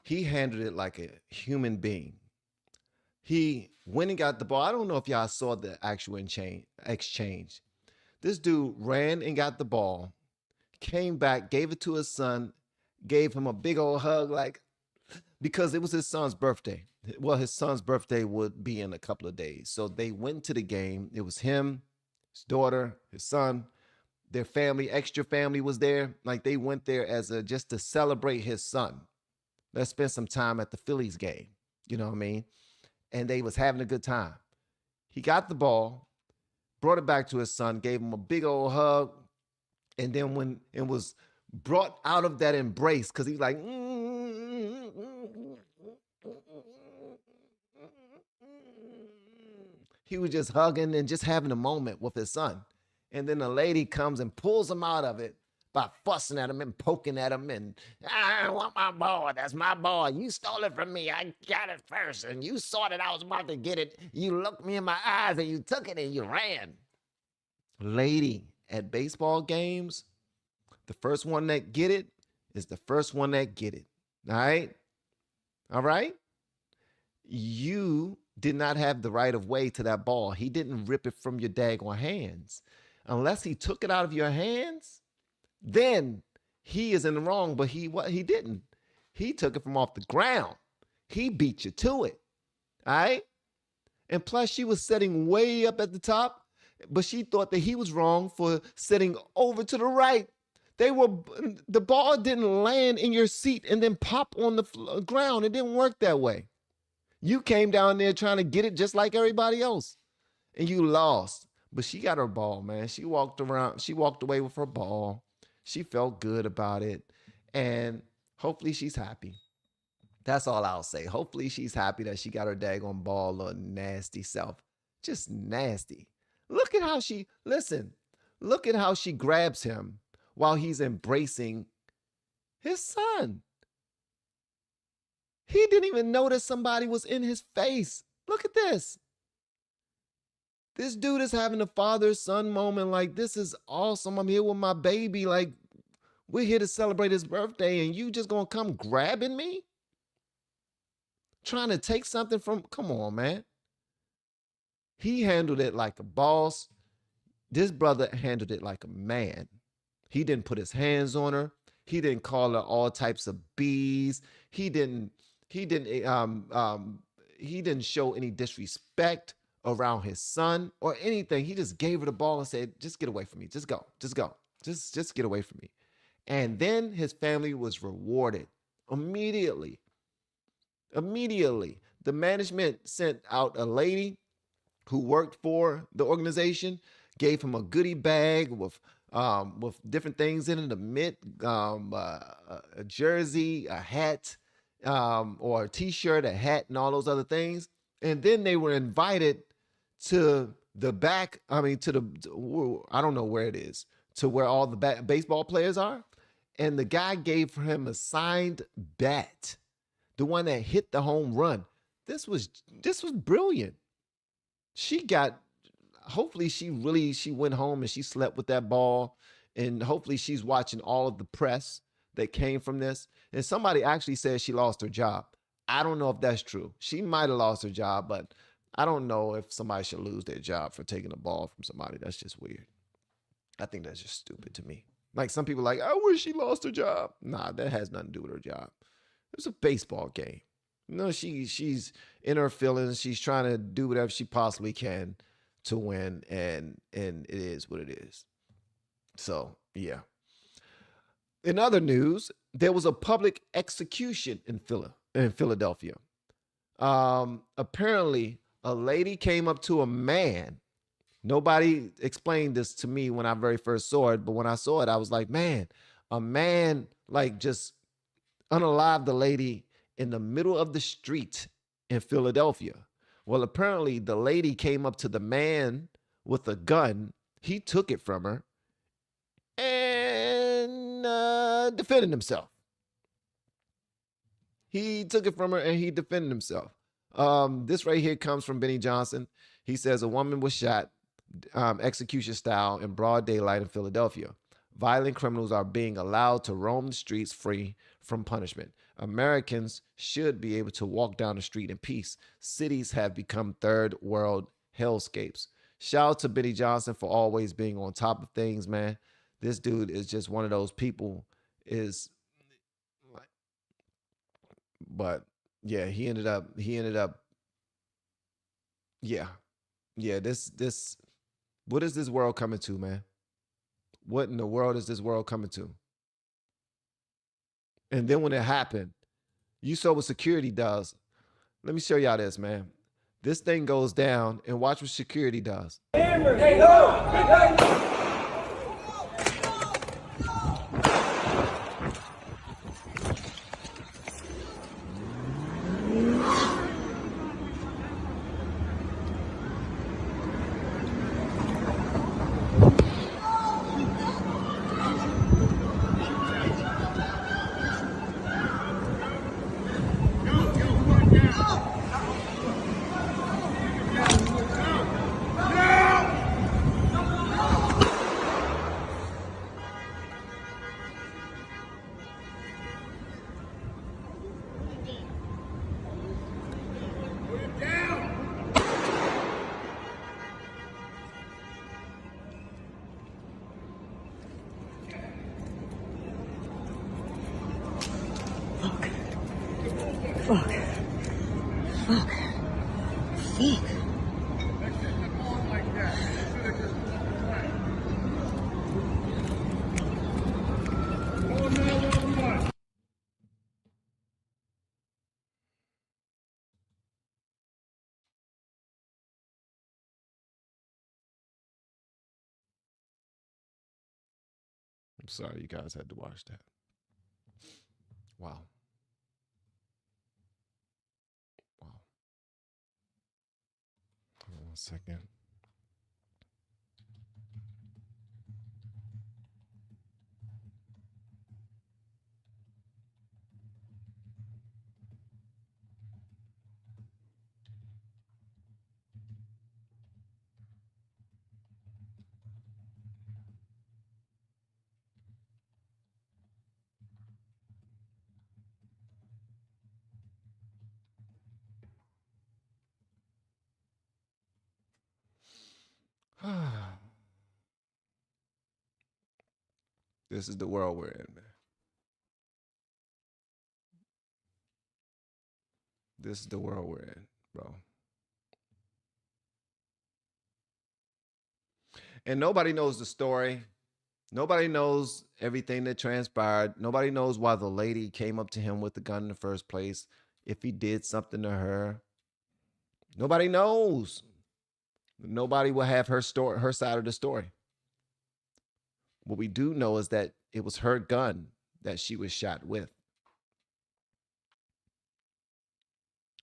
He handled it like a human being. He went and got the ball. I don't know if y'all saw the actual exchange. This dude ran and got the ball, came back, gave it to his son, gave him a big old hug, because it was his son's birthday. Well, his son's birthday would be in a couple of days. So they went to the game. It was him, his daughter, his son, their family, extra family was there. They went there just to celebrate his son. Let's spend some time at the Phillies game. You know what I mean? And they was having a good time. He got the ball, brought it back to his son, gave him a big old hug. And then when it was brought out of that embrace, because he was like, he was just hugging and just having a moment with his son. And then a lady comes and pulls him out of it by fussing at him and poking at him. And I want my ball. That's my ball. You stole it from me. I got it first. And you saw that I was about to get it. You looked me in my eyes and you took it and you ran. Lady, at baseball games, the first one that get it is the first one that get it. All right? All right? You did not have the right of way to that ball. He didn't rip it from your daggone hands. Unless he took it out of your hands, then he is in the wrong, but he didn't. He took it from off the ground. He beat you to it. All right? And plus, she was sitting way up at the top, but she thought that he was wrong for sitting over to the right. The ball didn't land in your seat and then pop on the ground. It didn't work that way. You came down there trying to get it just like everybody else, and you lost. But she got her ball, man. She walked away with her ball. She felt good about it. And hopefully she's happy. That's all I'll say. Hopefully she's happy that she got her daggone ball, little nasty self. Just nasty. Look at how she grabs him while he's embracing his son. He didn't even notice somebody was in his face. Look at this. This dude is having a father-son moment. This is awesome. I'm here with my baby. We're here to celebrate his birthday, and you just gonna come grabbing me? Trying to take something from, come on, man. He handled it like a boss. This brother handled it like a man. He didn't put his hands on her. He didn't call her all types of B's. He didn't He didn't show any disrespect around his son or anything. He just gave her the ball and said, "Just get away from me. Just go. Just go. Just get away from me." And then his family was rewarded immediately. Immediately. The management sent out a lady who worked for the organization, gave him a goodie bag with different things in it, a mitt, a jersey, a hat, or a t-shirt, a hat, and all those other things. And then they were invited to the back. I mean, I don't know where it is, to where all the baseball players are. And the guy gave him a signed bat, the one that hit the home run. This was brilliant. She got, hopefully she went home and she slept with that ball, and hopefully she's watching all of the press that came from this. And somebody actually said she lost her job. I don't know if that's true. She might have lost her job, but I don't know if somebody should lose their job for taking a ball from somebody. That's just weird. I think that's just stupid to me. Like, some people are like, I wish she lost her job. Nah, that has nothing to do with her job. It was a baseball game. You know, she's in her feelings. She's trying to do whatever she possibly can to win, and it is what it is. So, yeah. In other news, there was a public execution in Philadelphia. Apparently, a lady came up to a man. Nobody explained this to me when I very first saw it, but when I saw it, I was like, man, a man like just unalived the lady in the middle of the street in Philadelphia. Well, apparently the lady came up to the man with a gun. He took it from her and defended himself. He took it from her and he defended himself. This right here comes from Benny Johnson. He says a woman was shot execution style in broad daylight in Philadelphia. Violent criminals are being allowed to roam the streets free from punishment. Americans should be able to walk down the street in peace. Cities have become third world hellscapes. Shout out to Benny Johnson for always being on top of things, man. This dude is just one of those people. But yeah, he ended up. Yeah. This. What is this world coming to, man? What in the world is this world coming to? And then when it happened, you saw what security does. Let me show y'all this, man. This thing goes down, and watch what security does. I'm sorry you guys had to watch that. Wow. Hold on 1 second. This is the world we're in, man. This is the world we're in, bro. And nobody knows the story. Nobody knows everything that transpired. Nobody knows why the lady came up to him with the gun in the first place. If he did something to her, nobody knows. Nobody will have her story, her side of the story. What we do know is that it was her gun that she was shot with.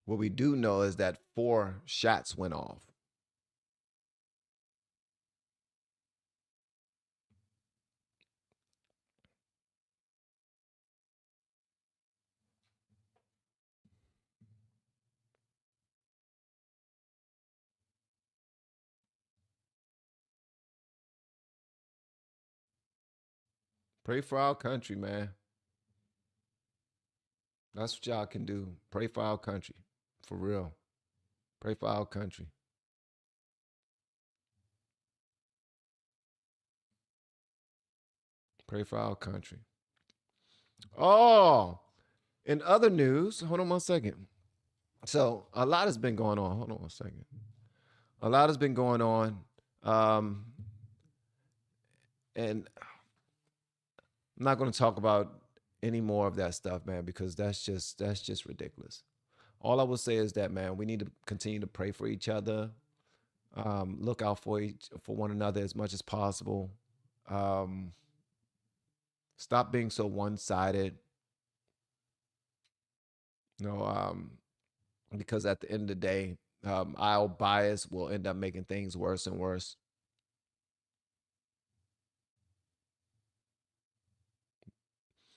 What we do know is that 4 shots went off. Pray for our country, man. That's what y'all can do. Pray for our country. For real. Pray for our country. Pray for our country. Oh, in other news, hold on one second. So a lot has been going on. Hold on one second. A lot has been going on. And I'm not going to talk about any more of that stuff, man, because that's just ridiculous. All I will say is that, man, we need to continue to pray for each other. Look out for one another as much as possible. Stop being so one-sided. You know, because at the end of the day, our bias will end up making things worse and worse.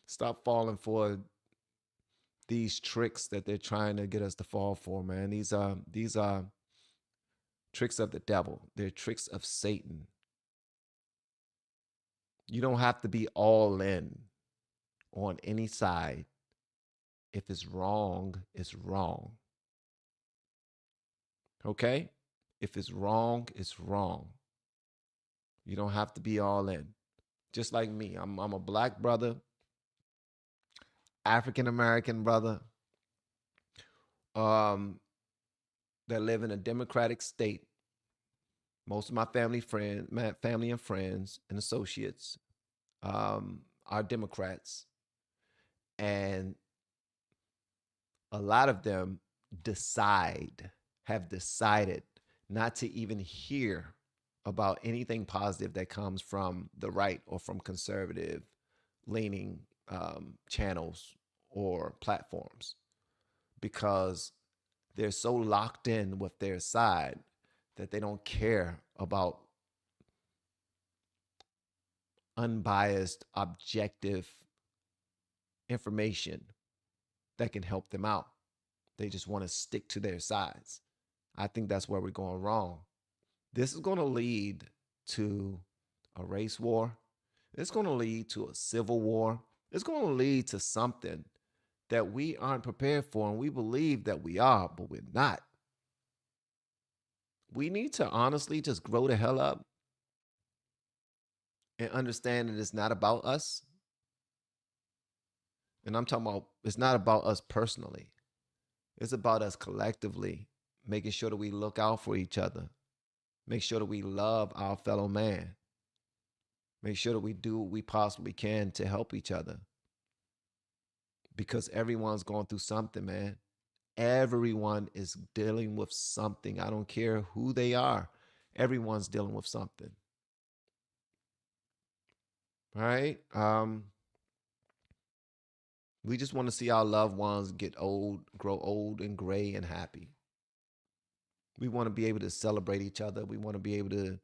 Stop falling for these tricks that they're trying to get us to fall for, man. These are tricks of the devil. They're tricks of Satan. You don't have to be all in on any side. If it's wrong, it's wrong. Okay? If it's wrong, it's wrong. You don't have to be all in. Just like me, I'm a black brother, African American brother, that live in a democratic state. Most of my family and friends and associates are Democrats, and a lot of them have decided not to even hear about anything positive that comes from the right or from conservative leaning channels or platforms, because they're so locked in with their side that they don't care about unbiased, objective information that can help them out. They just want to stick to their sides. I think that's where we're going wrong. This is going to lead to a race war. It's going to lead to a civil war. It's going to lead to something that we aren't prepared for, and we believe that we are, but we're not. We need to honestly just grow the hell up and understand that it's not about us. And I'm talking about, it's not about us personally. It's about us collectively, making sure that we look out for each other. Make sure that we love our fellow man. Make sure that we do what we possibly can to help each other. Because everyone's going through something, man. Everyone is dealing with something. I don't care who they are. Everyone's dealing with something. All right? We just want to see our loved ones get old, grow old and gray and happy. We want to be able to celebrate each other. We want to be able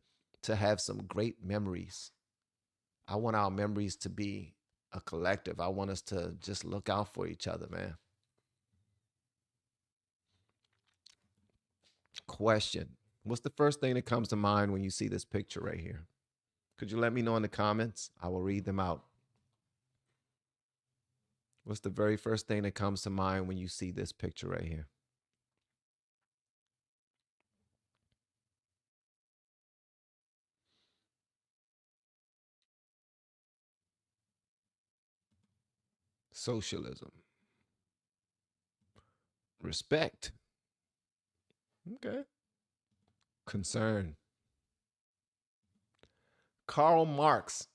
to have some great memories. I want our memories to be a collective. I want us to just look out for each other, man. Question. What's the first thing that comes to mind when you see this picture right here? Could you let me know in the comments? I will read them out. What's the very first thing that comes to mind when you see this picture right here? Socialism. Respect. Okay. Concern. Karl Marx.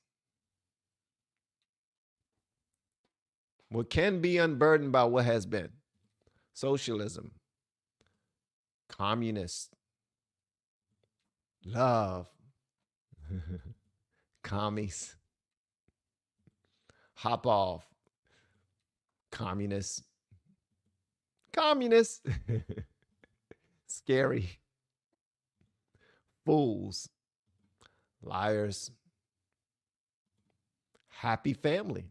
What can be unburdened by what has been. Socialism. Communist. Love. Commies. Hop off. Communist. Communist. Scary. Fools. Liars. Happy family.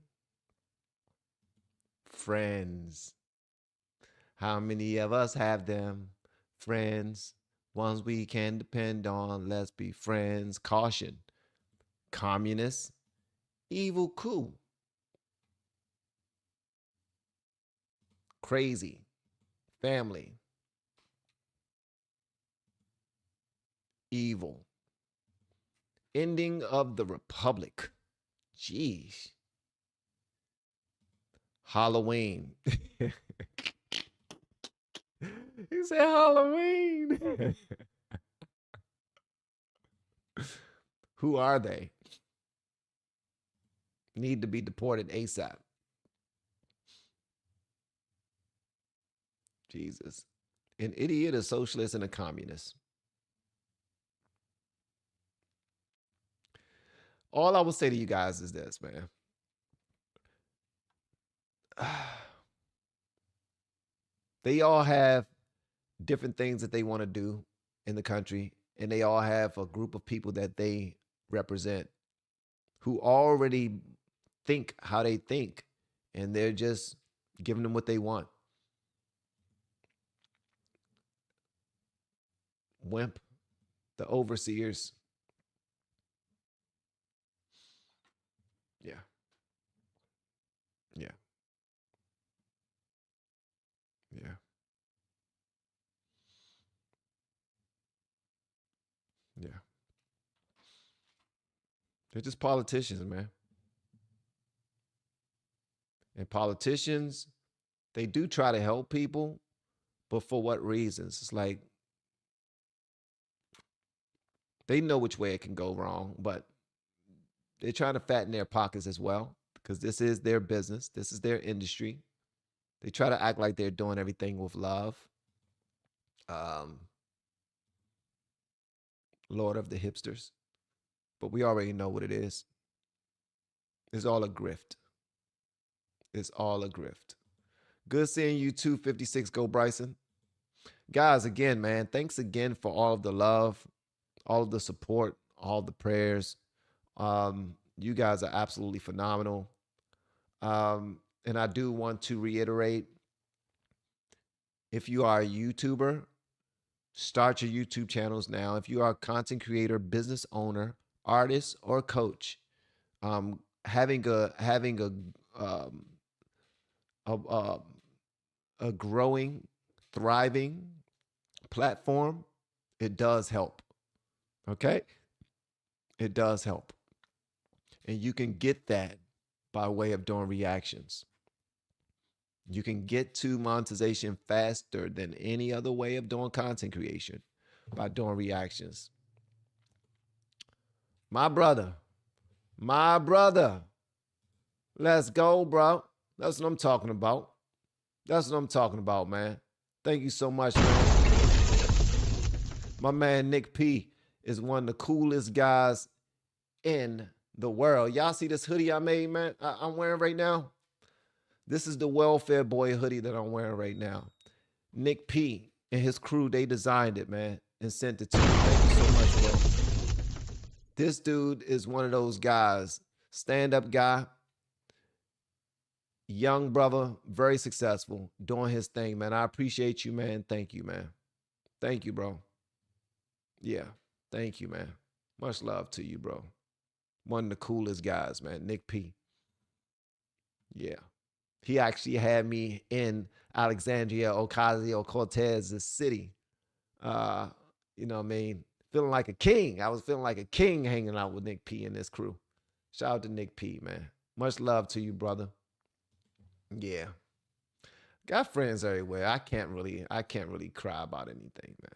Friends. How many of us have them? Friends. Ones we can depend on. Let's be friends. Caution. Communist. Evil coup. Crazy. Family. Evil. Ending of the Republic. Jeez. Halloween. He said Halloween. Who are they? Need to be deported ASAP. Jesus. An idiot, a socialist, and a communist. All I will say to you guys is this, man. They all have different things that they want to do in the country, and they all have a group of people that they represent who already think how they think, and they're just giving them what they want. Wimp, the overseers. Yeah. Yeah. Yeah. Yeah. They're just politicians, man. And politicians, they do try to help people, but for what reasons? It's like they know which way it can go wrong, but they're trying to fatten their pockets as well because this is their business. This is their industry. They try to act like they're doing everything with love. Lord of the hipsters. But we already know what it is. It's all a grift. It's all a grift. Good seeing you, 256 Go Bryson. Guys, again, man, thanks again for all of the love, all of the support, all the prayers. You guys are absolutely phenomenal. And I do want to reiterate, if you are a YouTuber, start your YouTube channels now. If you are a content creator, business owner, artist, or coach, having a growing, thriving platform, it does help. Okay? It does help. And you can get that by way of doing reactions. You can get to monetization faster than any other way of doing content creation by doing reactions. My brother, let's go, bro. That's what I'm talking about. That's what I'm talking about, man. Thank you so much, man. My man Nick P is one of the coolest guys in the world. Y'all see this hoodie I made, man? I'm wearing right now. This is the Welfare Boy hoodie that I'm wearing right now. Nick P and his crew, they designed it, man, and sent it to me. Thank you so much, bro. This dude is one of those guys, stand-up guy, young brother, very successful, doing his thing, man. I appreciate you, man. Thank you, man. Thank you, bro. Yeah, thank you, man. Much love to you, bro. One of the coolest guys, man, Nick P. Yeah. He actually had me in Alexandria Ocasio-Cortez's city. You know what I mean? Feeling like a king. I was feeling like a king hanging out with Nick P and this crew. Shout out to Nick P, man. Much love to you, brother. Yeah. Got friends everywhere. I can't really cry about anything, man.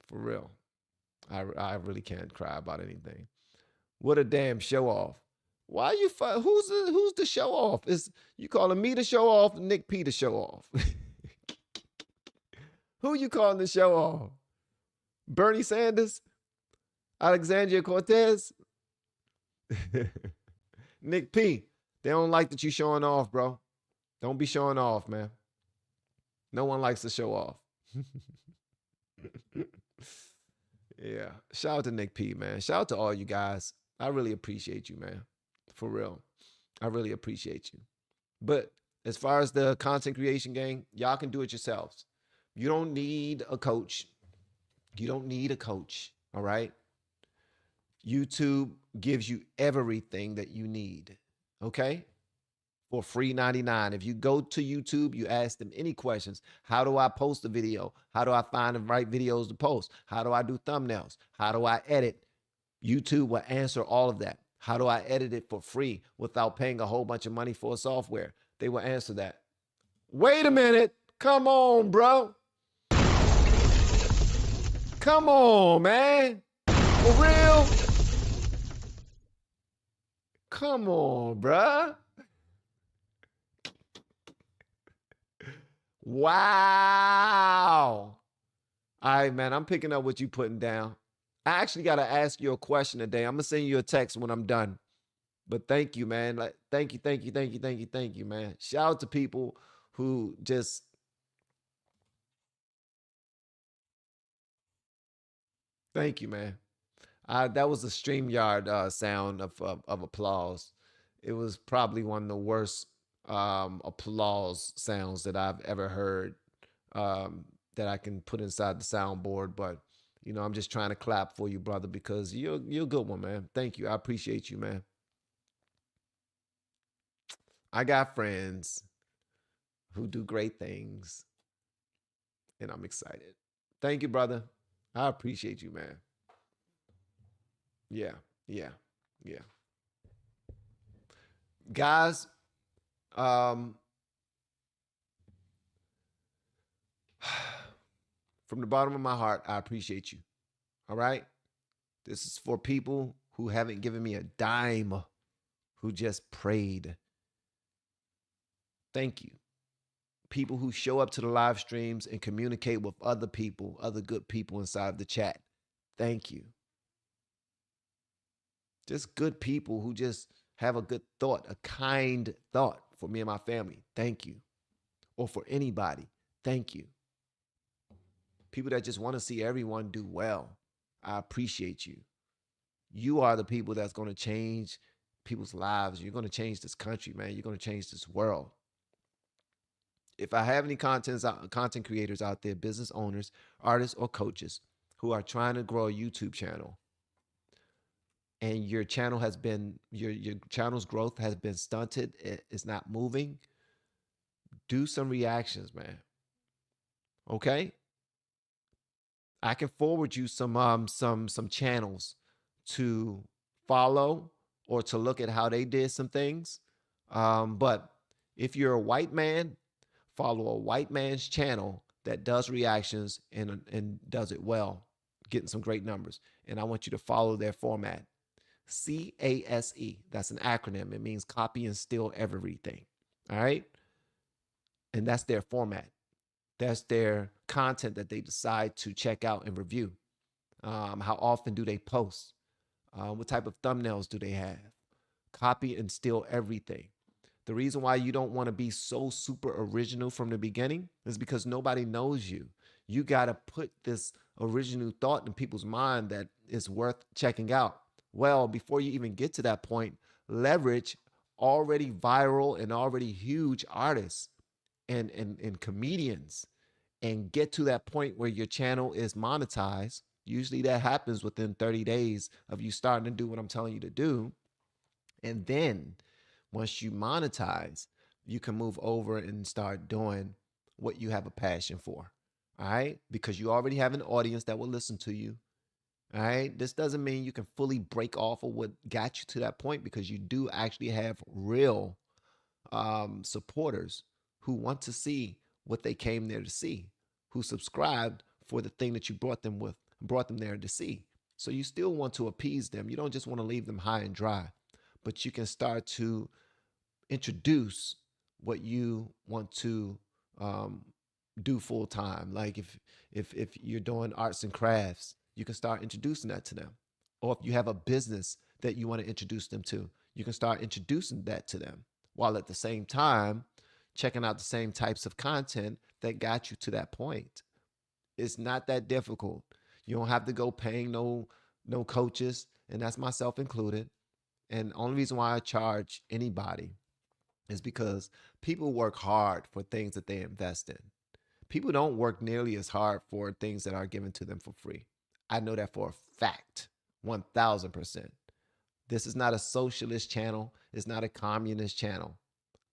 For real. I really can't cry about anything. What a damn show off. Why you who's the show off? Is you calling me the show off, Nick P the show off? Who you calling the show off? Bernie Sanders? Alexandria Cortez? Nick P, they don't like that you showing off, bro. Don't be showing off, man. No one likes to show off. Yeah. Shout out to Nick P, man. Shout out to all you guys. I really appreciate you, man. For real. I really appreciate you. But as far as the content creation game, y'all can do it yourselves. You don't need a coach. You don't need a coach. All right. YouTube gives you everything that you need. Okay. For free 99. If you go to YouTube, you ask them any questions. How do I post a video? How do I find the right videos to post? How do I do thumbnails? How do I edit? YouTube will answer all of that. How do I edit it for free without paying a whole bunch of money for a software? They will answer that. Wait a minute. Come on, bro. Come on, man. For real? Come on, bruh. Wow. All right, man. I'm picking up what you putting down. I actually got to ask you a question today. I'm going to send you a text when I'm done. But thank you, man. Like, thank you, man. Shout out to people who just... Thank you, man. That was a StreamYard sound of applause. It was probably one of the worst applause sounds that I've ever heard that I can put inside the soundboard. But, you know, I'm just trying to clap for you, brother, because you're a good one, man. Thank you. I appreciate you, man. I got friends who do great things, and I'm excited. Thank you, brother. I appreciate you, man. Yeah. Guys, from the bottom of my heart, I appreciate you. All right? This is for people who haven't given me a dime, who just prayed. Thank you. People who show up to the live streams and communicate with other people, other good people inside the chat. Thank you. Just good people who just have a good thought, a kind thought for me and my family. Thank you. Or for anybody. Thank you. People that just want to see everyone do well. I appreciate you. You are the people that's going to change people's lives. You're going to change this country, man. You're going to change this world. If I have any content creators out there, business owners, artists, or coaches who are trying to grow a YouTube channel, and your channel has been, your channel's growth has been stunted, it's not moving, do some reactions, man. Okay? I can forward you some channels to follow or to look at how they did some things. But if you're a white man, follow a white man's channel that does reactions and does it well, getting some great numbers. And I want you to follow their format. CASE. That's an acronym. It means copy and steal everything. All right? And that's their format. That's their content that they decide to check out and review. How often do they post? What type of thumbnails do they have? Copy and steal everything. The reason why you don't want to be so super original from the beginning is because nobody knows you. You got to put this original thought in people's mind that is worth checking out. Well, before you even get to that point, leverage already viral and already huge artists and comedians and get to that point where your channel is monetized. Usually that happens within 30 days of you starting to do what I'm telling you to do. And then once you monetize, you can move over and start doing what you have a passion for. All right? Because you already have an audience that will listen to you. All right? This doesn't mean you can fully break off of what got you to that point, because you do actually have real supporters who want to see what they came there to see, who subscribed for the thing that you brought them there to see. So you still want to appease them. You don't just want to leave them high and dry, but you can start to introduce what you want to do full time. Like if you're doing arts and crafts, you can start introducing that to them. Or if you have a business that you want to introduce them to, you can start introducing that to them, while at the same time checking out the same types of content that got you to that point. It's not that difficult. You don't have to go paying no coaches, and that's myself included. And the only reason why I charge anybody is because people work hard for things that they invest in. People don't work nearly as hard for things that are given to them for free. I know that for a fact, 1000%. This is not a socialist channel. It's not a communist channel.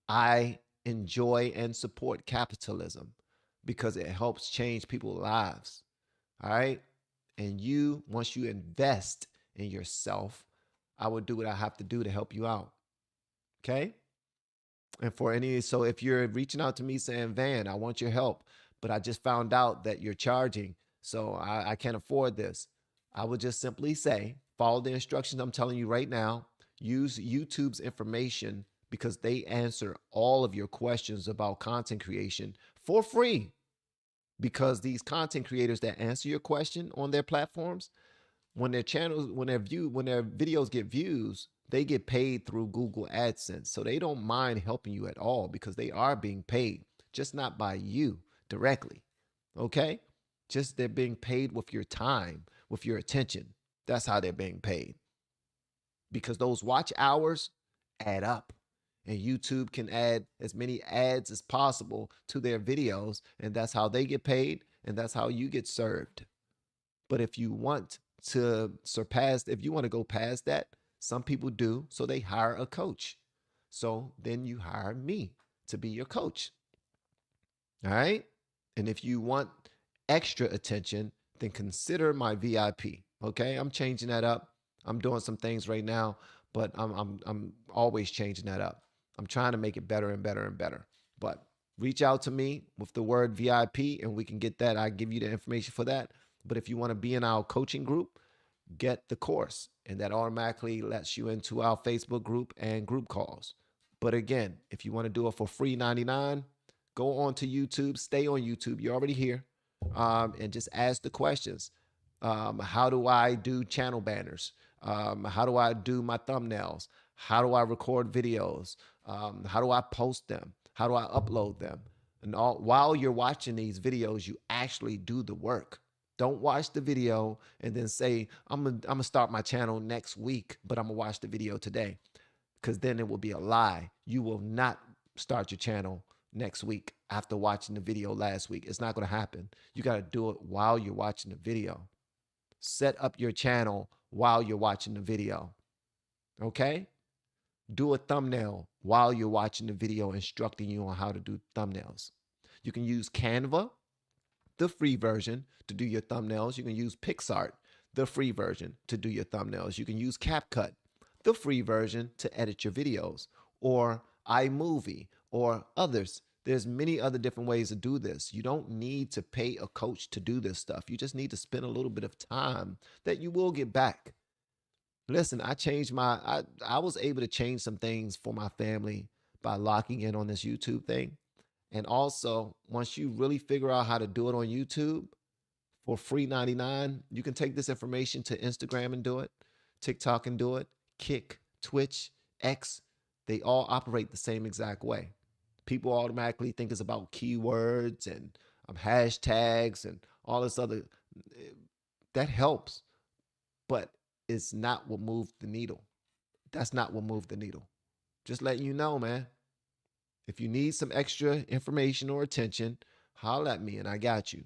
I enjoy and support capitalism because it helps change people's lives. All right. And once you invest in yourself, I will do what I have to do to help you out. Okay. And so if you're reaching out to me saying, Van, I want your help, but I just found out that you're charging, so I can't afford this, I would just simply say, follow the instructions I'm telling you right now. Use YouTube's information because they answer all of your questions about content creation for free. Because these content creators that answer your question on their platforms, when their videos get views, they get paid through Google AdSense. So they don't mind helping you at all because they are being paid, just not by you directly. Okay? Just they're being paid with your time, with your attention. That's how they're being paid. Because those watch hours add up. And YouTube can add as many ads as possible to their videos. And that's how they get paid. And that's how you get served. But if you want to go past that, some people do. So they hire a coach. So then you hire me to be your coach. All right. And if you want extra attention, then consider my VIP. Okay. I'm changing that up. I'm doing some things right now, but I'm always changing that up. I'm trying to make it better and better and better. But reach out to me with the word VIP and we can get that. I give you the information for that. But if you want to be in our coaching group, get the course. And that automatically lets you into our Facebook group and group calls. But again, if you want to do it for free 99, go on to YouTube, stay on YouTube. You're already here. And just ask the questions. How do I do channel banners? How do I do my thumbnails? How do I record videos? How do I post them? How do I upload them? And while you're watching these videos, you actually do the work. Don't watch the video and then say, I'm gonna start my channel next week, but I'm gonna watch the video today. Because then it will be a lie. You will not start your channel next week after watching the video last week. It's not gonna happen. You gotta do it while you're watching the video. Set up your channel while you're watching the video. Okay? Do a thumbnail while you're watching the video instructing you on how to do thumbnails. You can use Canva, the free version, to do your thumbnails. You can use PixArt, the free version, to do your thumbnails. You can use CapCut, the free version, to edit your videos, or iMovie, or others. There's many other different ways to do this. You don't need to pay a coach to do this stuff. You just need to spend a little bit of time that you will get back. Listen, I was able to change some things for my family by locking in on this YouTube thing. And also, once you really figure out how to do it on YouTube for free 99, you can take this information to Instagram and do it, TikTok and do it, Kick, Twitch, X. They all operate the same exact way. People automatically think it's about keywords and hashtags and all this other. That helps, but it's not what moved the needle. That's not what moved the needle. Just letting you know, man. If you need some extra information or attention, holler at me and I got you.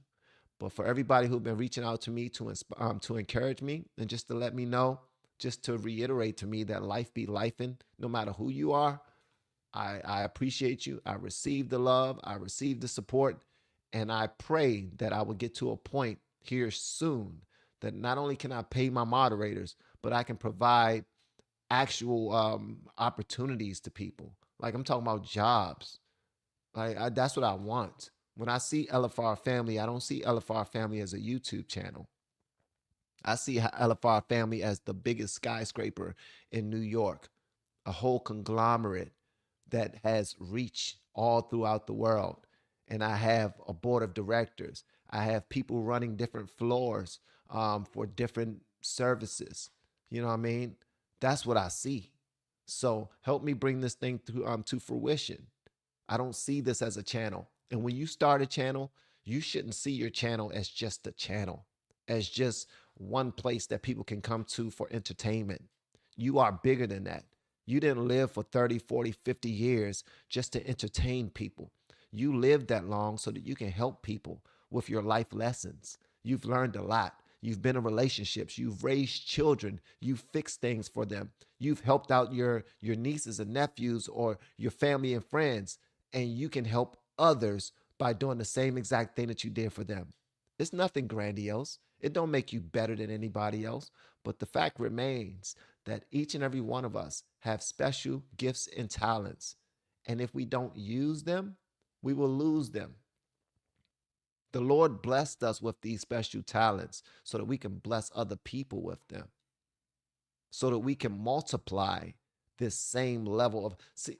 But for everybody who've been reaching out to me to encourage me and just to let me know, just to reiterate to me that life be lifing, no matter who you are, I appreciate you. I receive the love. I receive the support. And I pray that I will get to a point here soon that not only can I pay my moderators, but I can provide actual opportunities to people. Like I'm talking about jobs. That's what I want. When I see LFR Family, I don't see LFR Family as a YouTube channel. I see LFR Family as the biggest skyscraper in New York, a whole conglomerate that has reach all throughout the world. And I have a board of directors. I have people running different floors for different services. You know what I mean? That's what I see. So help me bring this thing to fruition. I don't see this as a channel. And when you start a channel, you shouldn't see your channel as just a channel, as just one place that people can come to for entertainment. You are bigger than that. You didn't live for 30, 40, 50 years just to entertain people. You lived that long so that you can help people with your life lessons. You've learned a lot. You've been in relationships. You've raised children. You've fixed things for them. You've helped out your nieces and nephews or your family and friends. And you can help others by doing the same exact thing that you did for them. It's nothing grandiose. It don't make you better than anybody else. But the fact remains that each and every one of us have special gifts and talents. And if we don't use them, we will lose them. The Lord blessed us with these special talents so that we can bless other people with them, so that we can multiply this same level of, see,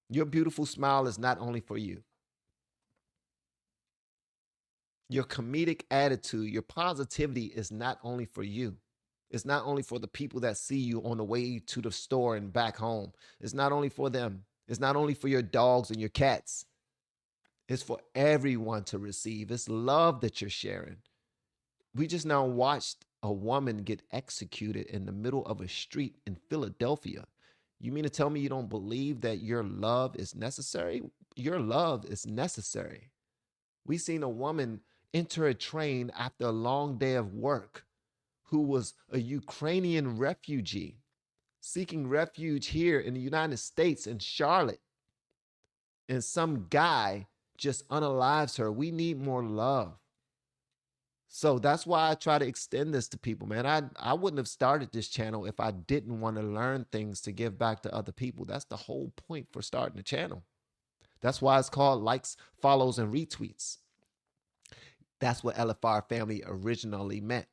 your beautiful smile is not only for you. Your comedic attitude, your positivity is not only for you. It's not only for the people that see you on the way to the store and back home. It's not only for them. It's not only for your dogs and your cats. It's for everyone to receive. It's love that you're sharing. We just now watched a woman get executed in the middle of a street in Philadelphia. You mean to tell me you don't believe that your love is necessary? Your love is necessary. We seen a woman enter a train after a long day of work who was a Ukrainian refugee seeking refuge here in the United States in Charlotte. And some guy just unalives her. We need more love. So that's why I try to extend this to people, man. I wouldn't have started this channel if I didn't want to learn things to give back to other people. That's the whole point for starting a channel. That's why it's called likes, follows, and retweets. That's what LFR Family originally meant.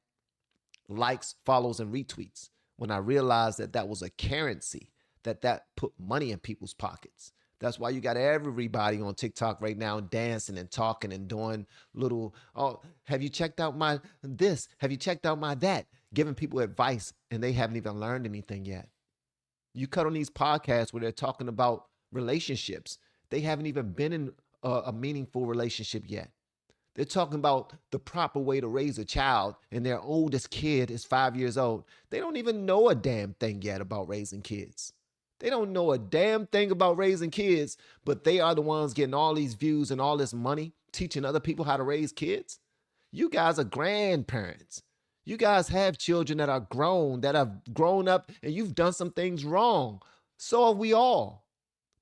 Likes, follows, and retweets. When I realized that that was a currency, that put money in people's pockets. That's why you got everybody on TikTok right now dancing and talking and doing little, oh, have you checked out my this? Have you checked out my that? Giving people advice and they haven't even learned anything yet. You cut on these podcasts where they're talking about relationships. They haven't even been in a meaningful relationship yet. They're talking about the proper way to raise a child, and their oldest kid is 5 years old. They don't even know a damn thing yet about raising kids. They don't know a damn thing about raising kids, but they are the ones getting all these views and all this money, teaching other people how to raise kids. You guys are grandparents. You guys have children that are grown, that have grown up, and you've done some things wrong. So have we all.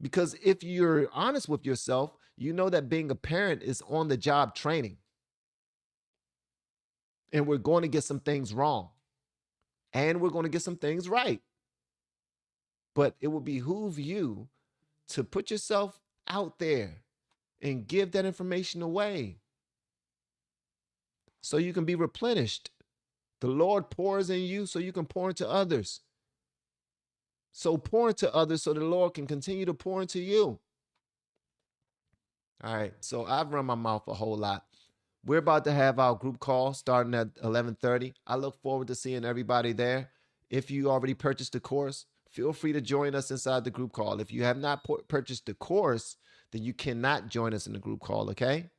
Because if you're honest with yourself, you know that being a parent is on the job training. And we're going to get some things wrong. And we're going to get some things right. But it will behoove you to put yourself out there and give that information away so you can be replenished. The Lord pours in you so you can pour into others. So pour into others so the Lord can continue to pour into you. All right, so I've run my mouth a whole lot. We're about to have our group call starting at 11:30. I look forward to seeing everybody there. If you already purchased the course, feel free to join us inside the group call. If you have not purchased the course, then you cannot join us in the group call, okay?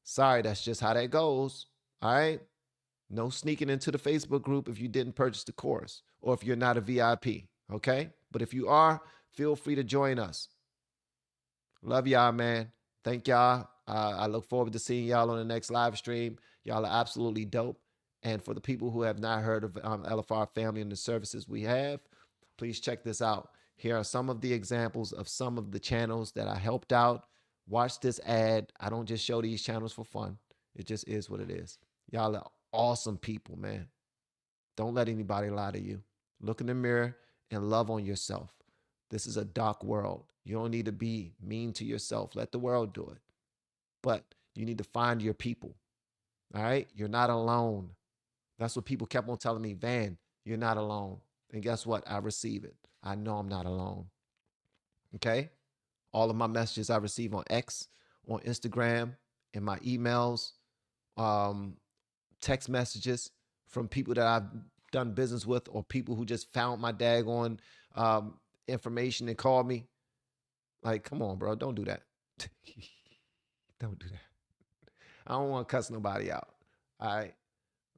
Sorry, that's just how that goes, all right? No sneaking into the Facebook group if you didn't purchase the course or if you're not a VIP, okay? But if you are, feel free to join us. Love y'all, man. Thank y'all. I look forward to seeing y'all on the next live stream. Y'all are absolutely dope. And for the people who have not heard of LFR Family and the services we have, please check this out. Here are some of the examples of some of the channels that I helped out. Watch this ad. I don't just show these channels for fun. It just is what it is. Y'all are awesome people, man. Don't let anybody lie to you. Look in the mirror and love on yourself. This is a dark world. You don't need to be mean to yourself. Let the world do it. But you need to find your people. All right? You're not alone. That's what people kept on telling me, Van, you're not alone. And guess what? I receive it. I know I'm not alone. Okay? All of my messages I receive on X, on Instagram, in my emails, text messages from people that I've done business with, or people who just found my daggone information and called me. Like, come on, bro. Don't do that. Don't do that. I don't want to cuss nobody out. All right.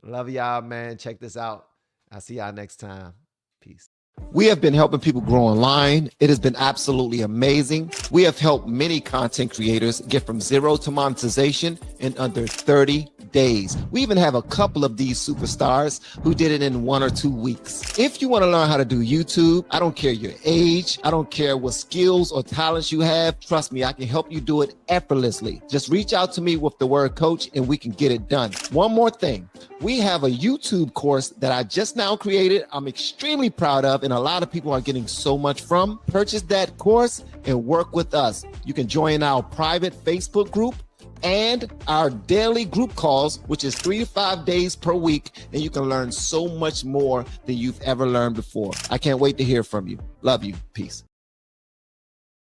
Love y'all, man. Check this out. I'll see y'all next time. Peace. We have been helping people grow online. It has been absolutely amazing. We have helped many content creators get from zero to monetization in under 30 days. We even have a couple of these superstars who did it in 1 or 2 weeks. If you want to learn how to do YouTube, I don't care your age, I don't care what skills or talents you have. Trust me, I can help you do it effortlessly. Just reach out to me with the word coach and we can get it done. One more thing. We have a YouTube course that I just now created. I'm extremely proud of, and a lot of people are getting so much from. Purchase that course and work with us. You can join our private Facebook group and our daily group calls, which is 3 to 5 days per week, and you can learn so much more than you've ever learned before. I can't wait to hear from you. Love you. Peace.